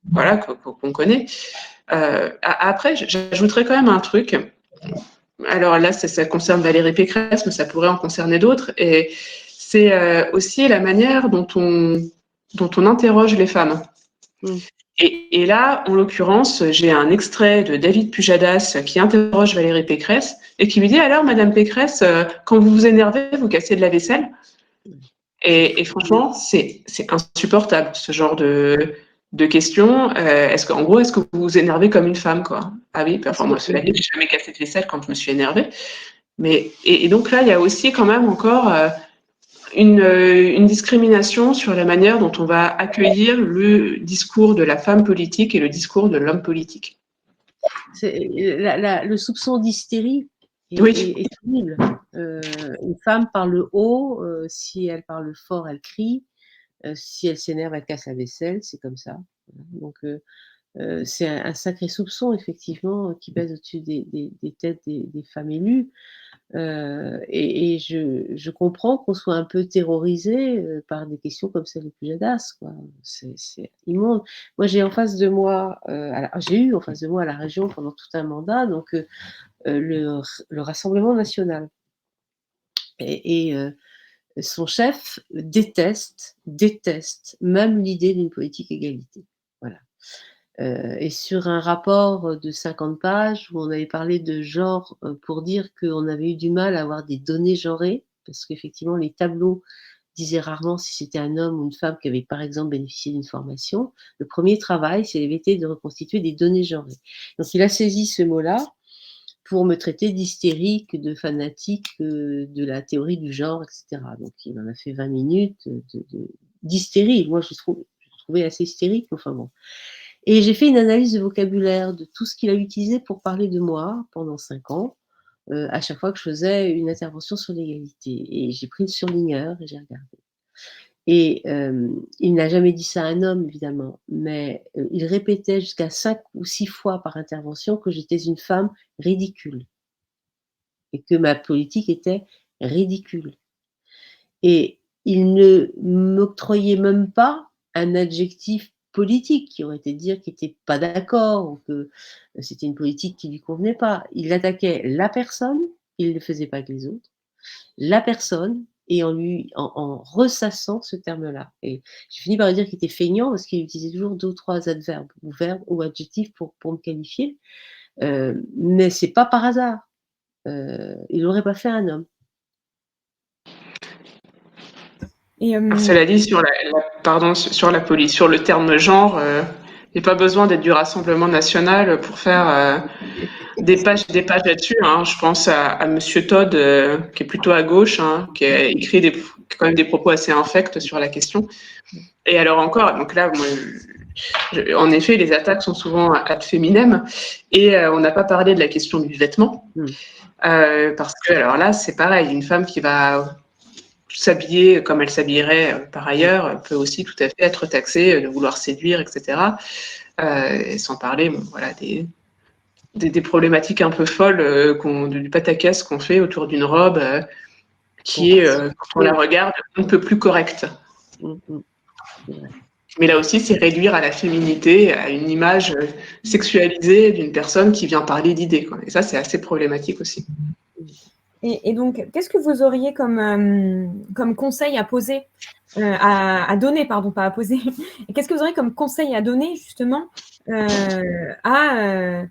voilà, qu'on connaît. Après, j'ajouterais quand même un truc. Alors là, ça concerne Valérie Pécresse, mais ça pourrait en concerner d'autres. Et c'est aussi la manière dont on interroge les femmes. Et là, en l'occurrence, j'ai un extrait de David Pujadas qui interroge Valérie Pécresse et qui lui dit « Alors, Madame Pécresse, quand vous vous énervez, vous cassez de la vaisselle ?» Et franchement, c'est insupportable, ce genre de questions. Est-ce que vous vous énervez comme une femme, quoi? Ah oui, enfin, moi, cela dit, je n'ai jamais cassé de vaisselle quand je me suis énervée. Et donc là, il y a aussi quand même encore une discrimination sur la manière dont on va accueillir le discours de la femme politique et le discours de l'homme politique. Le soupçon d'hystérie est terrible. Une femme parle haut, si elle parle fort, elle crie. Si elle s'énerve, elle casse la vaisselle, c'est comme ça. Donc, c'est un sacré soupçon, effectivement, qui pèse au-dessus des têtes des femmes élues. Et je comprends qu'on soit un peu terrorisé par des questions comme celle de Pujadas, quoi. C'est immonde. Moi, j'ai eu en face de moi à la région pendant tout un mandat, donc le Rassemblement national. Et son chef déteste même l'idée d'une politique égalité. Voilà. Et sur un rapport de 50 pages où on avait parlé de genre pour dire qu'on avait eu du mal à avoir des données genrées, parce qu'effectivement les tableaux disaient rarement si c'était un homme ou une femme qui avait par exemple bénéficié d'une formation. Le premier travail, c'était de reconstituer des données genrées. Donc il a saisi ce mot-là pour me traiter d'hystérique, de fanatique de la théorie du genre, etc. Donc il en a fait 20 minutes d'hystérie. Moi je trouvais assez hystérique, enfin bon. Et j'ai fait une analyse de vocabulaire de tout ce qu'il a utilisé pour parler de moi pendant 5 ans, à chaque fois que je faisais une intervention sur l'égalité. Et j'ai pris le surligneur et j'ai regardé. Et il n'a jamais dit ça à un homme, évidemment, mais il répétait jusqu'à 5 ou 6 fois par intervention que j'étais une femme ridicule et que ma politique était ridicule. Et il ne m'octroyait même pas un adjectif politique qui aurait été de dire qu'il n'était pas d'accord ou que c'était une politique qui ne lui convenait pas. Il attaquait la personne, il ne le faisait pas avec les autres, la personne, et en ressassant ce terme-là. Et j'ai fini par lui dire qu'il était feignant parce qu'il utilisait toujours 2 ou 3 adverbes ou verbes ou adjectifs pour me qualifier. Mais c'est pas par hasard. Il n'aurait pas fait un homme. Et, Cela dit, sur la police, sur le terme genre, il n'y a pas besoin d'être du Rassemblement national pour faire des pages là-dessus. Hein. Je pense à Monsieur Todd, qui est plutôt à gauche, hein, qui a écrit quand même des propos assez infects sur la question. Et alors encore, donc là, moi, en effet, les attaques sont souvent ad féminem, et on n'a pas parlé de la question du vêtement, parce que alors là, c'est pareil, une femme qui va s'habiller comme elle s'habillerait par ailleurs peut aussi tout à fait être taxée de vouloir séduire, etc. Et sans parler, bon, voilà, des problématiques un peu folles du pataquès qu'on fait autour d'une robe qui est, quand on la regarde, un peu plus correcte. Mais là aussi, c'est réduire à la féminité, à une image sexualisée d'une personne qui vient parler d'idées, quoi. Et ça, c'est assez problématique aussi. Et donc, qu'est-ce que vous auriez comme conseil à poser, à donner, pardon, pas à poser. Et qu'est-ce que vous auriez comme conseil à donner, justement, à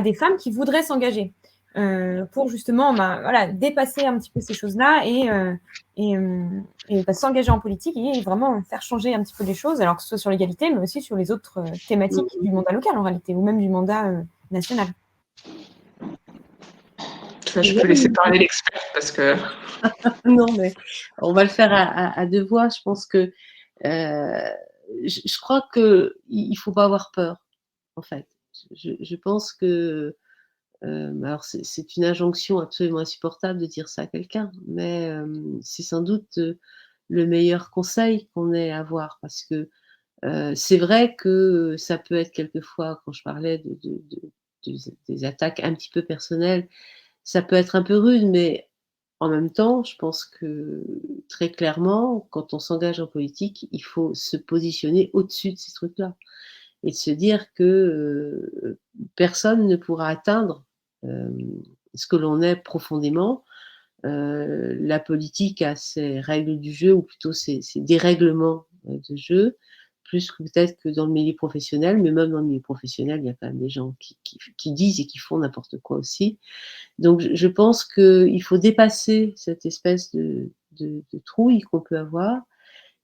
des femmes qui voudraient s'engager pour, justement, voilà, dépasser un petit peu ces choses-là et s'engager en politique et vraiment faire changer un petit peu les choses, alors que ce soit sur l'égalité, mais aussi sur les autres thématiques du mandat local, en réalité, ou même du mandat national. Je peux laisser parler l'expert parce que… Non, mais on va le faire à deux voix. Je pense que je crois qu'il ne faut pas avoir peur, en fait. Je pense que alors c'est une injonction absolument insupportable de dire ça à quelqu'un, mais c'est sans doute le meilleur conseil qu'on ait à avoir, parce que c'est vrai que ça peut être quelquefois, quand je parlais des attaques un petit peu personnelles, ça peut être un peu rude, mais en même temps, je pense que très clairement, quand on s'engage en politique, il faut se positionner au-dessus de ces trucs-là et de se dire que personne ne pourra atteindre ce que l'on est profondément. La politique a ses règles du jeu, ou plutôt ses dérèglements de jeu, plus que peut-être que dans le milieu professionnel, mais même dans le milieu professionnel, il y a quand même des gens qui disent et qui font n'importe quoi aussi. Donc je pense qu'il faut dépasser cette espèce de trouille qu'on peut avoir,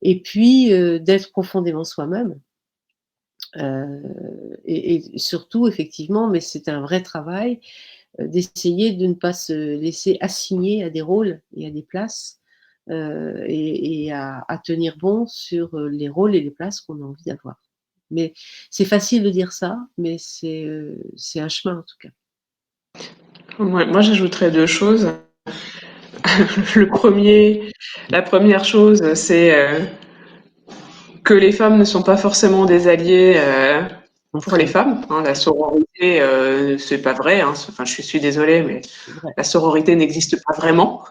et puis d'être profondément soi-même. Et surtout, effectivement, mais c'est un vrai travail, d'essayer de ne pas se laisser assigner à des rôles et à des places, et à tenir bon sur les rôles et les places qu'on a envie d'avoir. Mais c'est facile de dire ça, mais c'est un chemin en tout cas. Moi, j'ajouterais deux choses. La première chose, c'est que les femmes ne sont pas forcément des alliés pour les femmes. Hein, la sororité, c'est pas vrai. Hein. Enfin, je suis désolée, mais la sororité n'existe pas vraiment.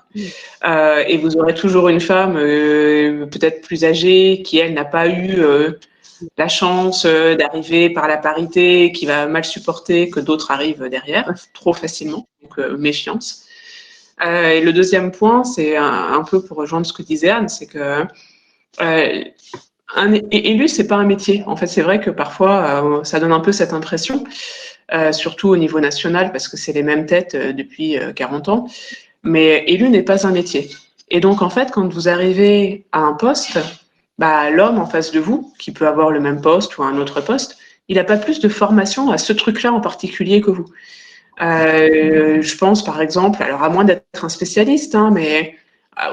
Et vous aurez toujours une femme peut-être plus âgée qui, elle, n'a pas eu la chance d'arriver par la parité, qui va mal supporter que d'autres arrivent derrière trop facilement. Donc, méfiance. Et le deuxième point, c'est un peu pour rejoindre ce que disait Anne, c'est que un élu, c'est pas un métier. En fait, c'est vrai que parfois, ça donne un peu cette impression, surtout au niveau national, parce que c'est les mêmes têtes depuis 40 ans. Mais élu n'est pas un métier. Et donc, en fait, quand vous arrivez à un poste, l'homme en face de vous, qui peut avoir le même poste ou un autre poste, il n'a pas plus de formation à ce truc-là en particulier que vous. Je pense, par exemple, alors à moins d'être un spécialiste, hein, mais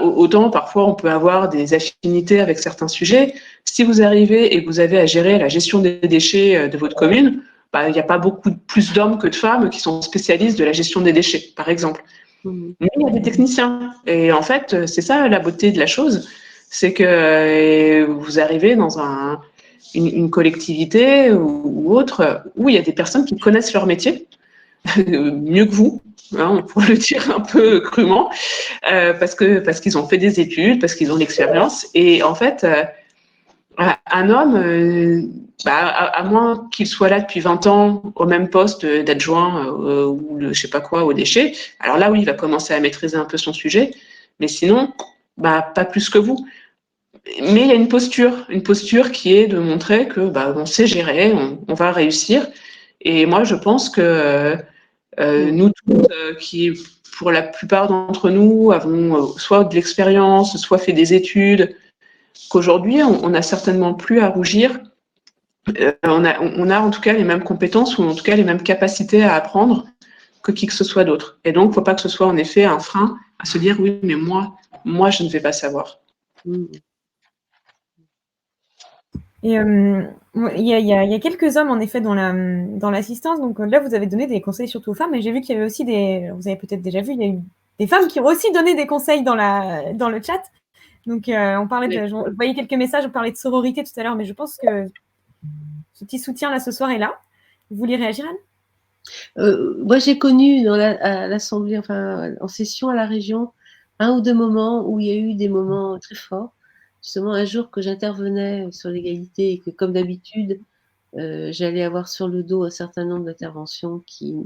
autant parfois on peut avoir des affinités avec certains sujets. Si vous arrivez et que vous avez à gérer la gestion des déchets de votre commune, il n'y a pas beaucoup plus d'hommes que de femmes qui sont spécialistes de la gestion des déchets, par exemple. Mais il y a des techniciens. Et en fait, c'est ça la beauté de la chose, c'est que vous arrivez dans une collectivité ou autre où il y a des personnes qui connaissent leur métier mieux que vous, hein, pour le dire un peu crûment, parce qu'ils ont fait des études, parce qu'ils ont l'expérience. Et en fait, un homme, à moins qu'il soit là depuis 20 ans au même poste d'adjoint ou je sais pas quoi aux déchets, alors là oui, il va commencer à maîtriser un peu son sujet, mais sinon, pas plus que vous. Mais il y a une posture qui est de montrer que on sait gérer, on va réussir. Et moi, je pense que nous toutes, qui pour la plupart d'entre nous avons soit de l'expérience, soit fait des études, qu'aujourd'hui on n'a certainement plus à rougir. On a en tout cas les mêmes compétences ou en tout cas les mêmes capacités à apprendre que qui que ce soit d'autre. Et donc, il ne faut pas que ce soit en effet un frein à se dire oui, mais moi je ne vais pas savoir. Et il y a quelques hommes, en effet, dans l'assistance. Donc là, vous avez donné des conseils surtout aux femmes. Et j'ai vu qu'il y avait aussi vous avez peut-être déjà vu, il y a eu des femmes qui ont aussi donné des conseils dans le chat. Donc, on parlait je voyais quelques messages, on parlait de sororité tout à l'heure, mais je pense que ce petit soutien là ce soir est là. Vous voulez réagir, Anne? Moi, j'ai connu à l'Assemblée, enfin, en session à la région, un ou deux moments où il y a eu des moments très forts. Justement, un jour que j'intervenais sur l'égalité et que, comme d'habitude, j'allais avoir sur le dos un certain nombre d'interventions qui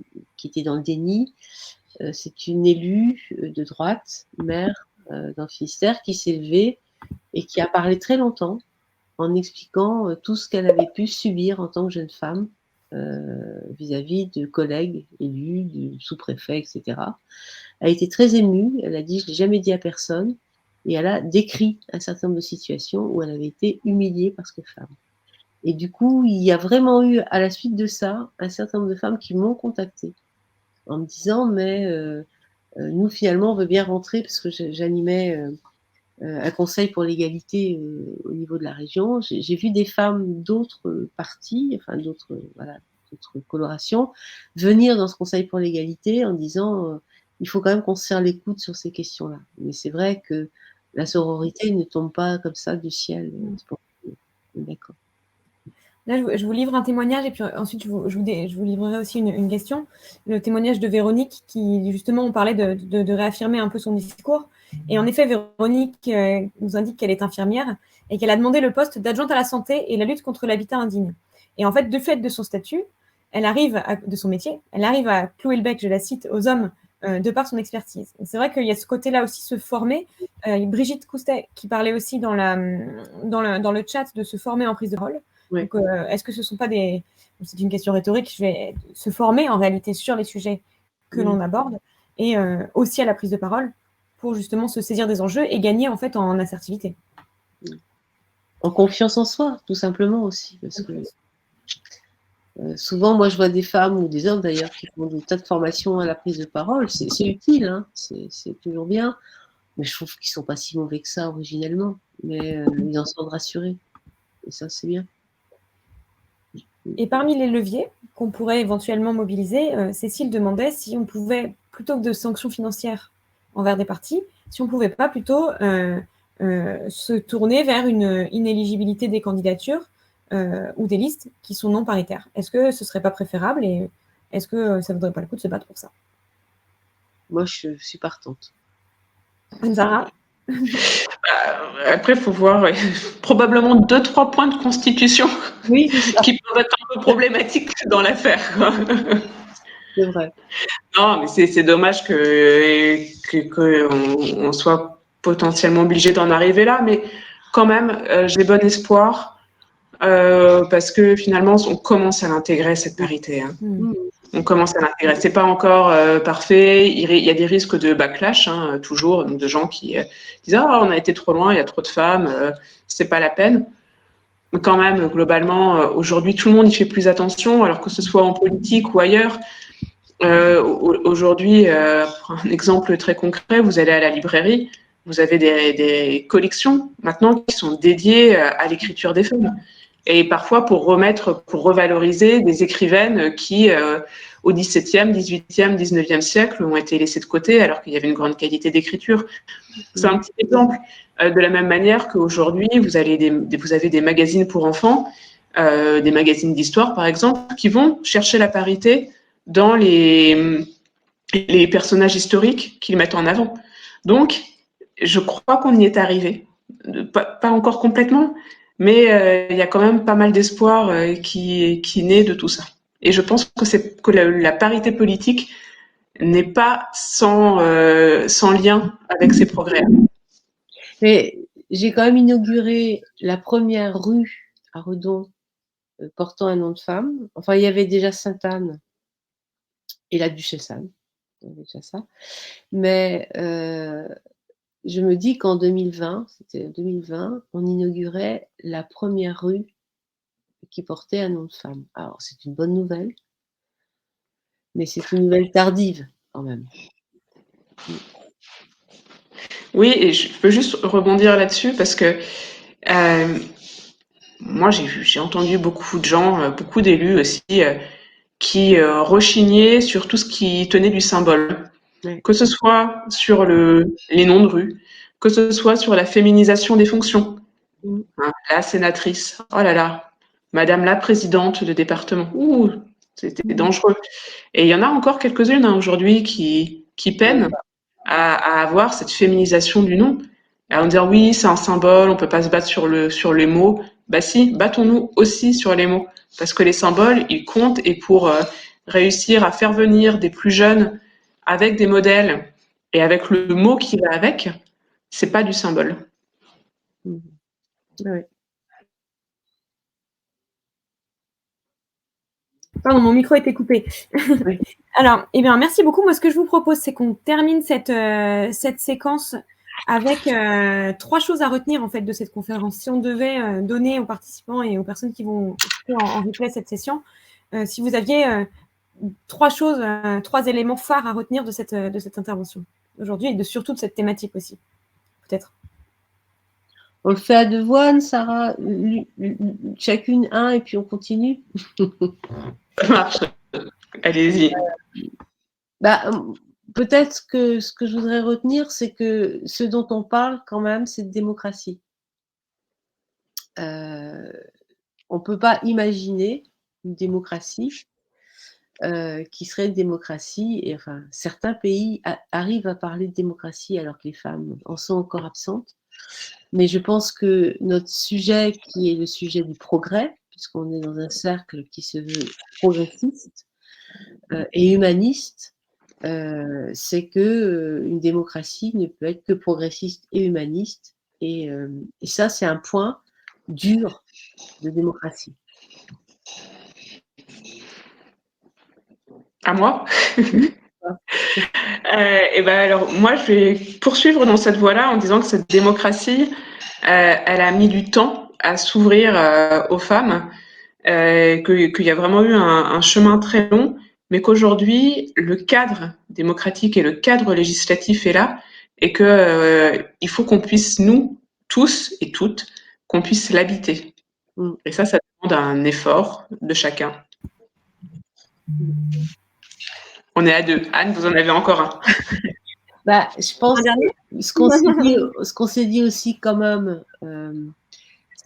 étaient dans le déni. C'est une élue de droite, maire dans le Finistère, qui s'est levée et qui a parlé très longtemps en expliquant tout ce qu'elle avait pu subir en tant que jeune femme vis-à-vis de collègues élus, du sous-préfet, etc. Elle a été très émue, elle a dit « je ne l'ai jamais dit à personne » et elle a décrit un certain nombre de situations où elle avait été humiliée parce que femme. Et du coup, il y a vraiment eu, à la suite de ça, un certain nombre de femmes qui m'ont contactée en me disant « mais nous, finalement, on veut bien rentrer » parce que j'animais un conseil pour l'égalité au niveau de la région. J'ai vu des femmes d'autres partis, enfin d'autres colorations, venir dans ce conseil pour l'égalité en disant il faut quand même qu'on se serre les coudes sur ces questions-là. Mais c'est vrai que la sororité ne tombe pas comme ça du ciel. D'accord. Là, je vous livre un témoignage et puis ensuite, je vous livrerai aussi une question. Le témoignage de Véronique qui, justement, on parlait de réaffirmer un peu son discours. Et en effet, Véronique nous indique qu'elle est infirmière et qu'elle a demandé le poste d'adjointe à la santé et la lutte contre l'habitat indigne. Et en fait, de fait de son statut, de son métier, elle arrive à clouer le bec, je la cite, aux hommes de par son expertise. C'est vrai qu'il y a ce côté-là aussi, se former. Brigitte Coustet qui parlait aussi dans le chat de se former en prise de parole. Ouais. Donc, est-ce que ce ne sont pas des... C'est une question rhétorique, je vais se former en réalité sur les sujets que l'on aborde et aussi à la prise de parole pour justement se saisir des enjeux et gagner en fait en assertivité. En confiance en soi, tout simplement aussi. Parce que souvent, moi, je vois des femmes ou des hommes d'ailleurs qui font des tas de formations à la prise de parole. C'est utile, hein, c'est toujours bien. Mais je trouve qu'ils ne sont pas si mauvais que ça originellement. Mais ils en sont rassurés. Et ça, c'est bien. Et parmi les leviers qu'on pourrait éventuellement mobiliser, Cécile demandait si on pouvait, plutôt que de sanctions financières envers des partis, si on ne pouvait pas plutôt se tourner vers une inéligibilité des candidatures ou des listes qui sont non paritaires. Est-ce que ce ne serait pas préférable et est-ce que ça ne vaudrait pas le coup de se battre pour ça? Moi, je suis partante. Zara? Après, il faut voir probablement 2-3 points de constitution qui peuvent être un peu problématiques dans l'affaire. C'est vrai. Non, mais c'est dommage qu'on soit potentiellement obligé d'en arriver là, mais quand même, j'ai bon espoir parce que finalement, on commence à l'intégrer, cette parité. Hein. On commence à l'intégrer. C'est pas encore parfait. Il y a des risques de backlash, hein, toujours, donc de gens qui disent « Ah, on a été trop loin, il y a trop de femmes, c'est pas la peine ». Mais quand même, globalement, aujourd'hui, tout le monde y fait plus attention, alors que ce soit en politique ou ailleurs. Aujourd'hui, pour un exemple très concret, vous allez à la librairie, vous avez des collections maintenant qui sont dédiées à l'écriture des femmes. Et parfois pour revaloriser des écrivaines qui, au XVIIe, XVIIIe, XIXe siècle, ont été laissées de côté alors qu'il y avait une grande qualité d'écriture. C'est un petit exemple. De la même manière qu'aujourd'hui, vous avez des magazines pour enfants, des magazines d'histoire par exemple, qui vont chercher la parité dans les personnages historiques qu'ils mettent en avant. Donc, je crois qu'on y est arrivé. Pas encore complètement, mais il y a quand même pas mal d'espoir qui naît de tout ça. Et je pense que la parité politique n'est pas sans lien avec ces progrès. Mais j'ai quand même inauguré la première rue à Redon portant un nom de femme. Enfin, il y avait déjà Sainte-Anne et la Duchesse Anne. Il y avait déjà ça. Mais je me dis qu'en 2020, c'était 2020, on inaugurait la première rue qui portait un nom de femme. Alors, c'est une bonne nouvelle, mais c'est une nouvelle tardive quand même. Oui, et je peux juste rebondir là-dessus parce que moi, j'ai entendu beaucoup de gens, beaucoup d'élus aussi, qui rechignaient sur tout ce qui tenait du symbole. Ouais. Que ce soit sur les noms de rue, que ce soit sur la féminisation des fonctions. Hein, la sénatrice, oh là là, madame la présidente de département, ouh, c'était dangereux. Et il y en a encore quelques-unes aujourd'hui qui peinent à avoir cette féminisation du nom. À dire oui, c'est un symbole, on peut pas se battre sur les mots. Bah si, battons-nous aussi sur les mots. Parce que les symboles, ils comptent, et pour réussir à faire venir des plus jeunes avec des modèles et avec le mot qui va avec, c'est pas du symbole. Oui. Pardon, mon micro était coupé. Oui. Alors, eh bien, merci beaucoup. Moi, ce que je vous propose, c'est qu'on termine cette séquence avec 3 choses à retenir en fait de cette conférence. Si on devait donner aux participants et aux personnes qui vont écouter en replay cette session, si vous aviez 3 choses, 3 éléments phares à retenir de cette intervention aujourd'hui et surtout de cette thématique aussi, peut-être. On le fait à 2 voix, Sarah, chacune un, et puis on continue. Ça marche. Allez-y. Peut-être que ce que je voudrais retenir, c'est que ce dont on parle quand même, c'est de démocratie. On ne peut pas imaginer une démocratie qui serait une démocratie, et enfin, certains pays arrivent à parler de démocratie alors que les femmes en sont encore absentes. Mais je pense que notre sujet, qui est le sujet du progrès, puisqu'on est dans un cercle qui se veut progressiste et humaniste, c'est que une démocratie ne peut être que progressiste et humaniste. Et ça, c'est un point dur de démocratie. À moi? Et ben alors, moi, je vais poursuivre dans cette voie-là en disant que cette démocratie, elle a mis du temps à s'ouvrir aux femmes, qu'il y a vraiment eu un chemin très long, mais qu'aujourd'hui, le cadre démocratique et le cadre législatif est là, et que il faut qu'on puisse, nous, tous et toutes, qu'on puisse l'habiter. Et ça demande un effort de chacun. On est à 2. Anne, vous en avez encore un. Je pense que ce qu'on s'est dit aussi quand même,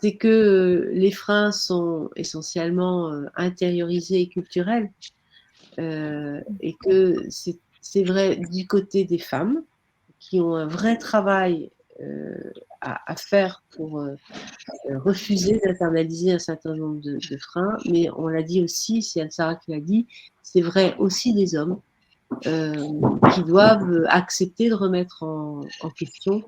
c'est que les freins sont essentiellement intériorisés et culturels, et que c'est vrai du côté des femmes qui ont un vrai travail à faire pour refuser d'internaliser un certain nombre de freins, mais on l'a dit aussi, c'est Anne-Sarah qui l'a dit, c'est vrai aussi des hommes qui doivent accepter de remettre en question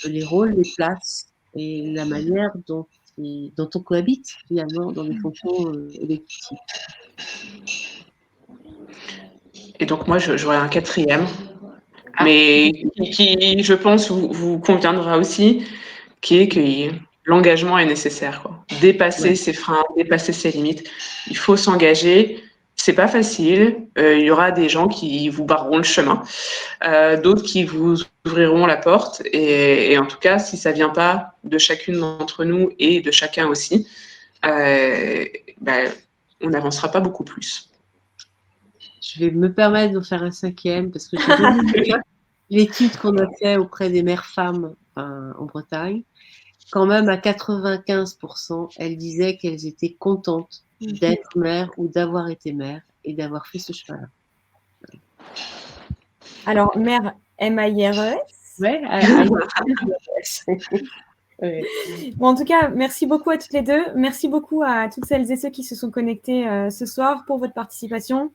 les rôles, les places et la manière dont on cohabite finalement dans des fonctions électives. Et donc moi, j'aurais un 4e, mais qui, je pense, vous conviendra aussi, qui est que l'engagement est nécessaire, quoi. Dépasser ses freins, dépasser ses limites. Il faut s'engager. C'est pas facile. Il y aura des gens qui vous barreront le chemin, d'autres qui vous ouvriront la porte. Et en tout cas, si ça vient pas de chacune d'entre nous et de chacun aussi, on n'avancera pas beaucoup plus. Je vais me permettre de faire un 5e parce que j'ai l'étude qu'on a fait auprès des mères femmes en Bretagne. Quand même, à 95%, elles disaient qu'elles étaient contentes d'être mère ou d'avoir été mère et d'avoir fait ce chemin-là. Alors, mère, M-A-I-R-E-S. Ouais, Bon, en tout cas, merci beaucoup à toutes les deux. Merci beaucoup à toutes celles et ceux qui se sont connectés ce soir pour votre participation.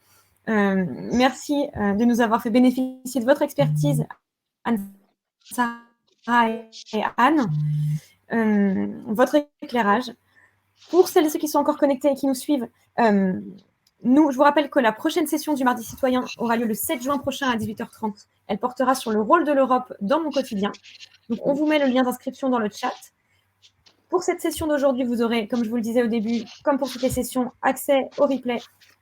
Merci de nous avoir fait bénéficier de votre expertise, Anne-Sarah et Anne, votre éclairage. Pour celles et ceux qui sont encore connectés et qui nous suivent, je vous rappelle que la prochaine session du Mardi Citoyen aura lieu le 7 juin prochain à 18h30. Elle portera sur le rôle de l'Europe dans mon quotidien. Donc, on vous met le lien d'inscription dans le chat. Pour cette session d'aujourd'hui, vous aurez, comme je vous le disais au début, comme pour toutes les sessions, accès au replay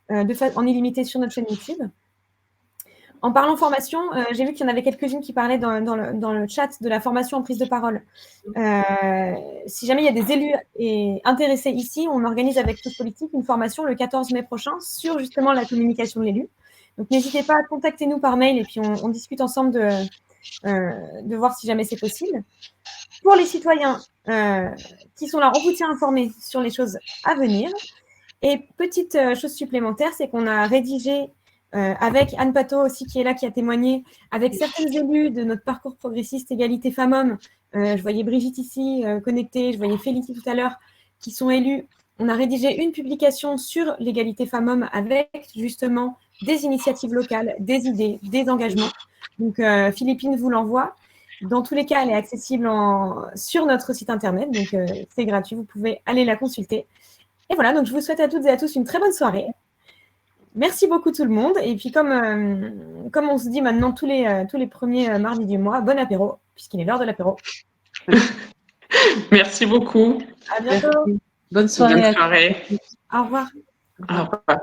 en illimité sur notre chaîne YouTube. En parlant formation, j'ai vu qu'il y en avait quelques-unes qui parlaient dans le chat de la formation en prise de parole. Si jamais il y a des élus intéressés ici, on organise avec Tous Politique une formation le 14 mai prochain sur justement la communication de l'élu. Donc n'hésitez pas à contacter nous par mail et puis on discute ensemble de voir si jamais c'est possible. Pour les citoyens qui sont là, on vous tient informés sur les choses à venir. Et petite chose supplémentaire, c'est qu'on a rédigé avec Anne Pato aussi qui est là, qui a témoigné, avec certaines élus de notre parcours progressiste égalité femmes-hommes. Je voyais Brigitte ici connectée, je voyais Félicie tout à l'heure, qui sont élus. On a rédigé une publication sur l'égalité femmes-hommes avec justement des initiatives locales, des idées, des engagements. Donc Philippine vous l'envoie. Dans tous les cas, elle est accessible sur notre site internet, donc c'est gratuit, vous pouvez aller la consulter. Et voilà, donc je vous souhaite à toutes et à tous une très bonne soirée. Merci beaucoup tout le monde. Et puis comme on se dit maintenant tous les premiers mardis du mois, bon apéro, puisqu'il est l'heure de l'apéro. Merci beaucoup. À bientôt. Merci. Bonne soirée. Bonne soirée. Au revoir. Au revoir.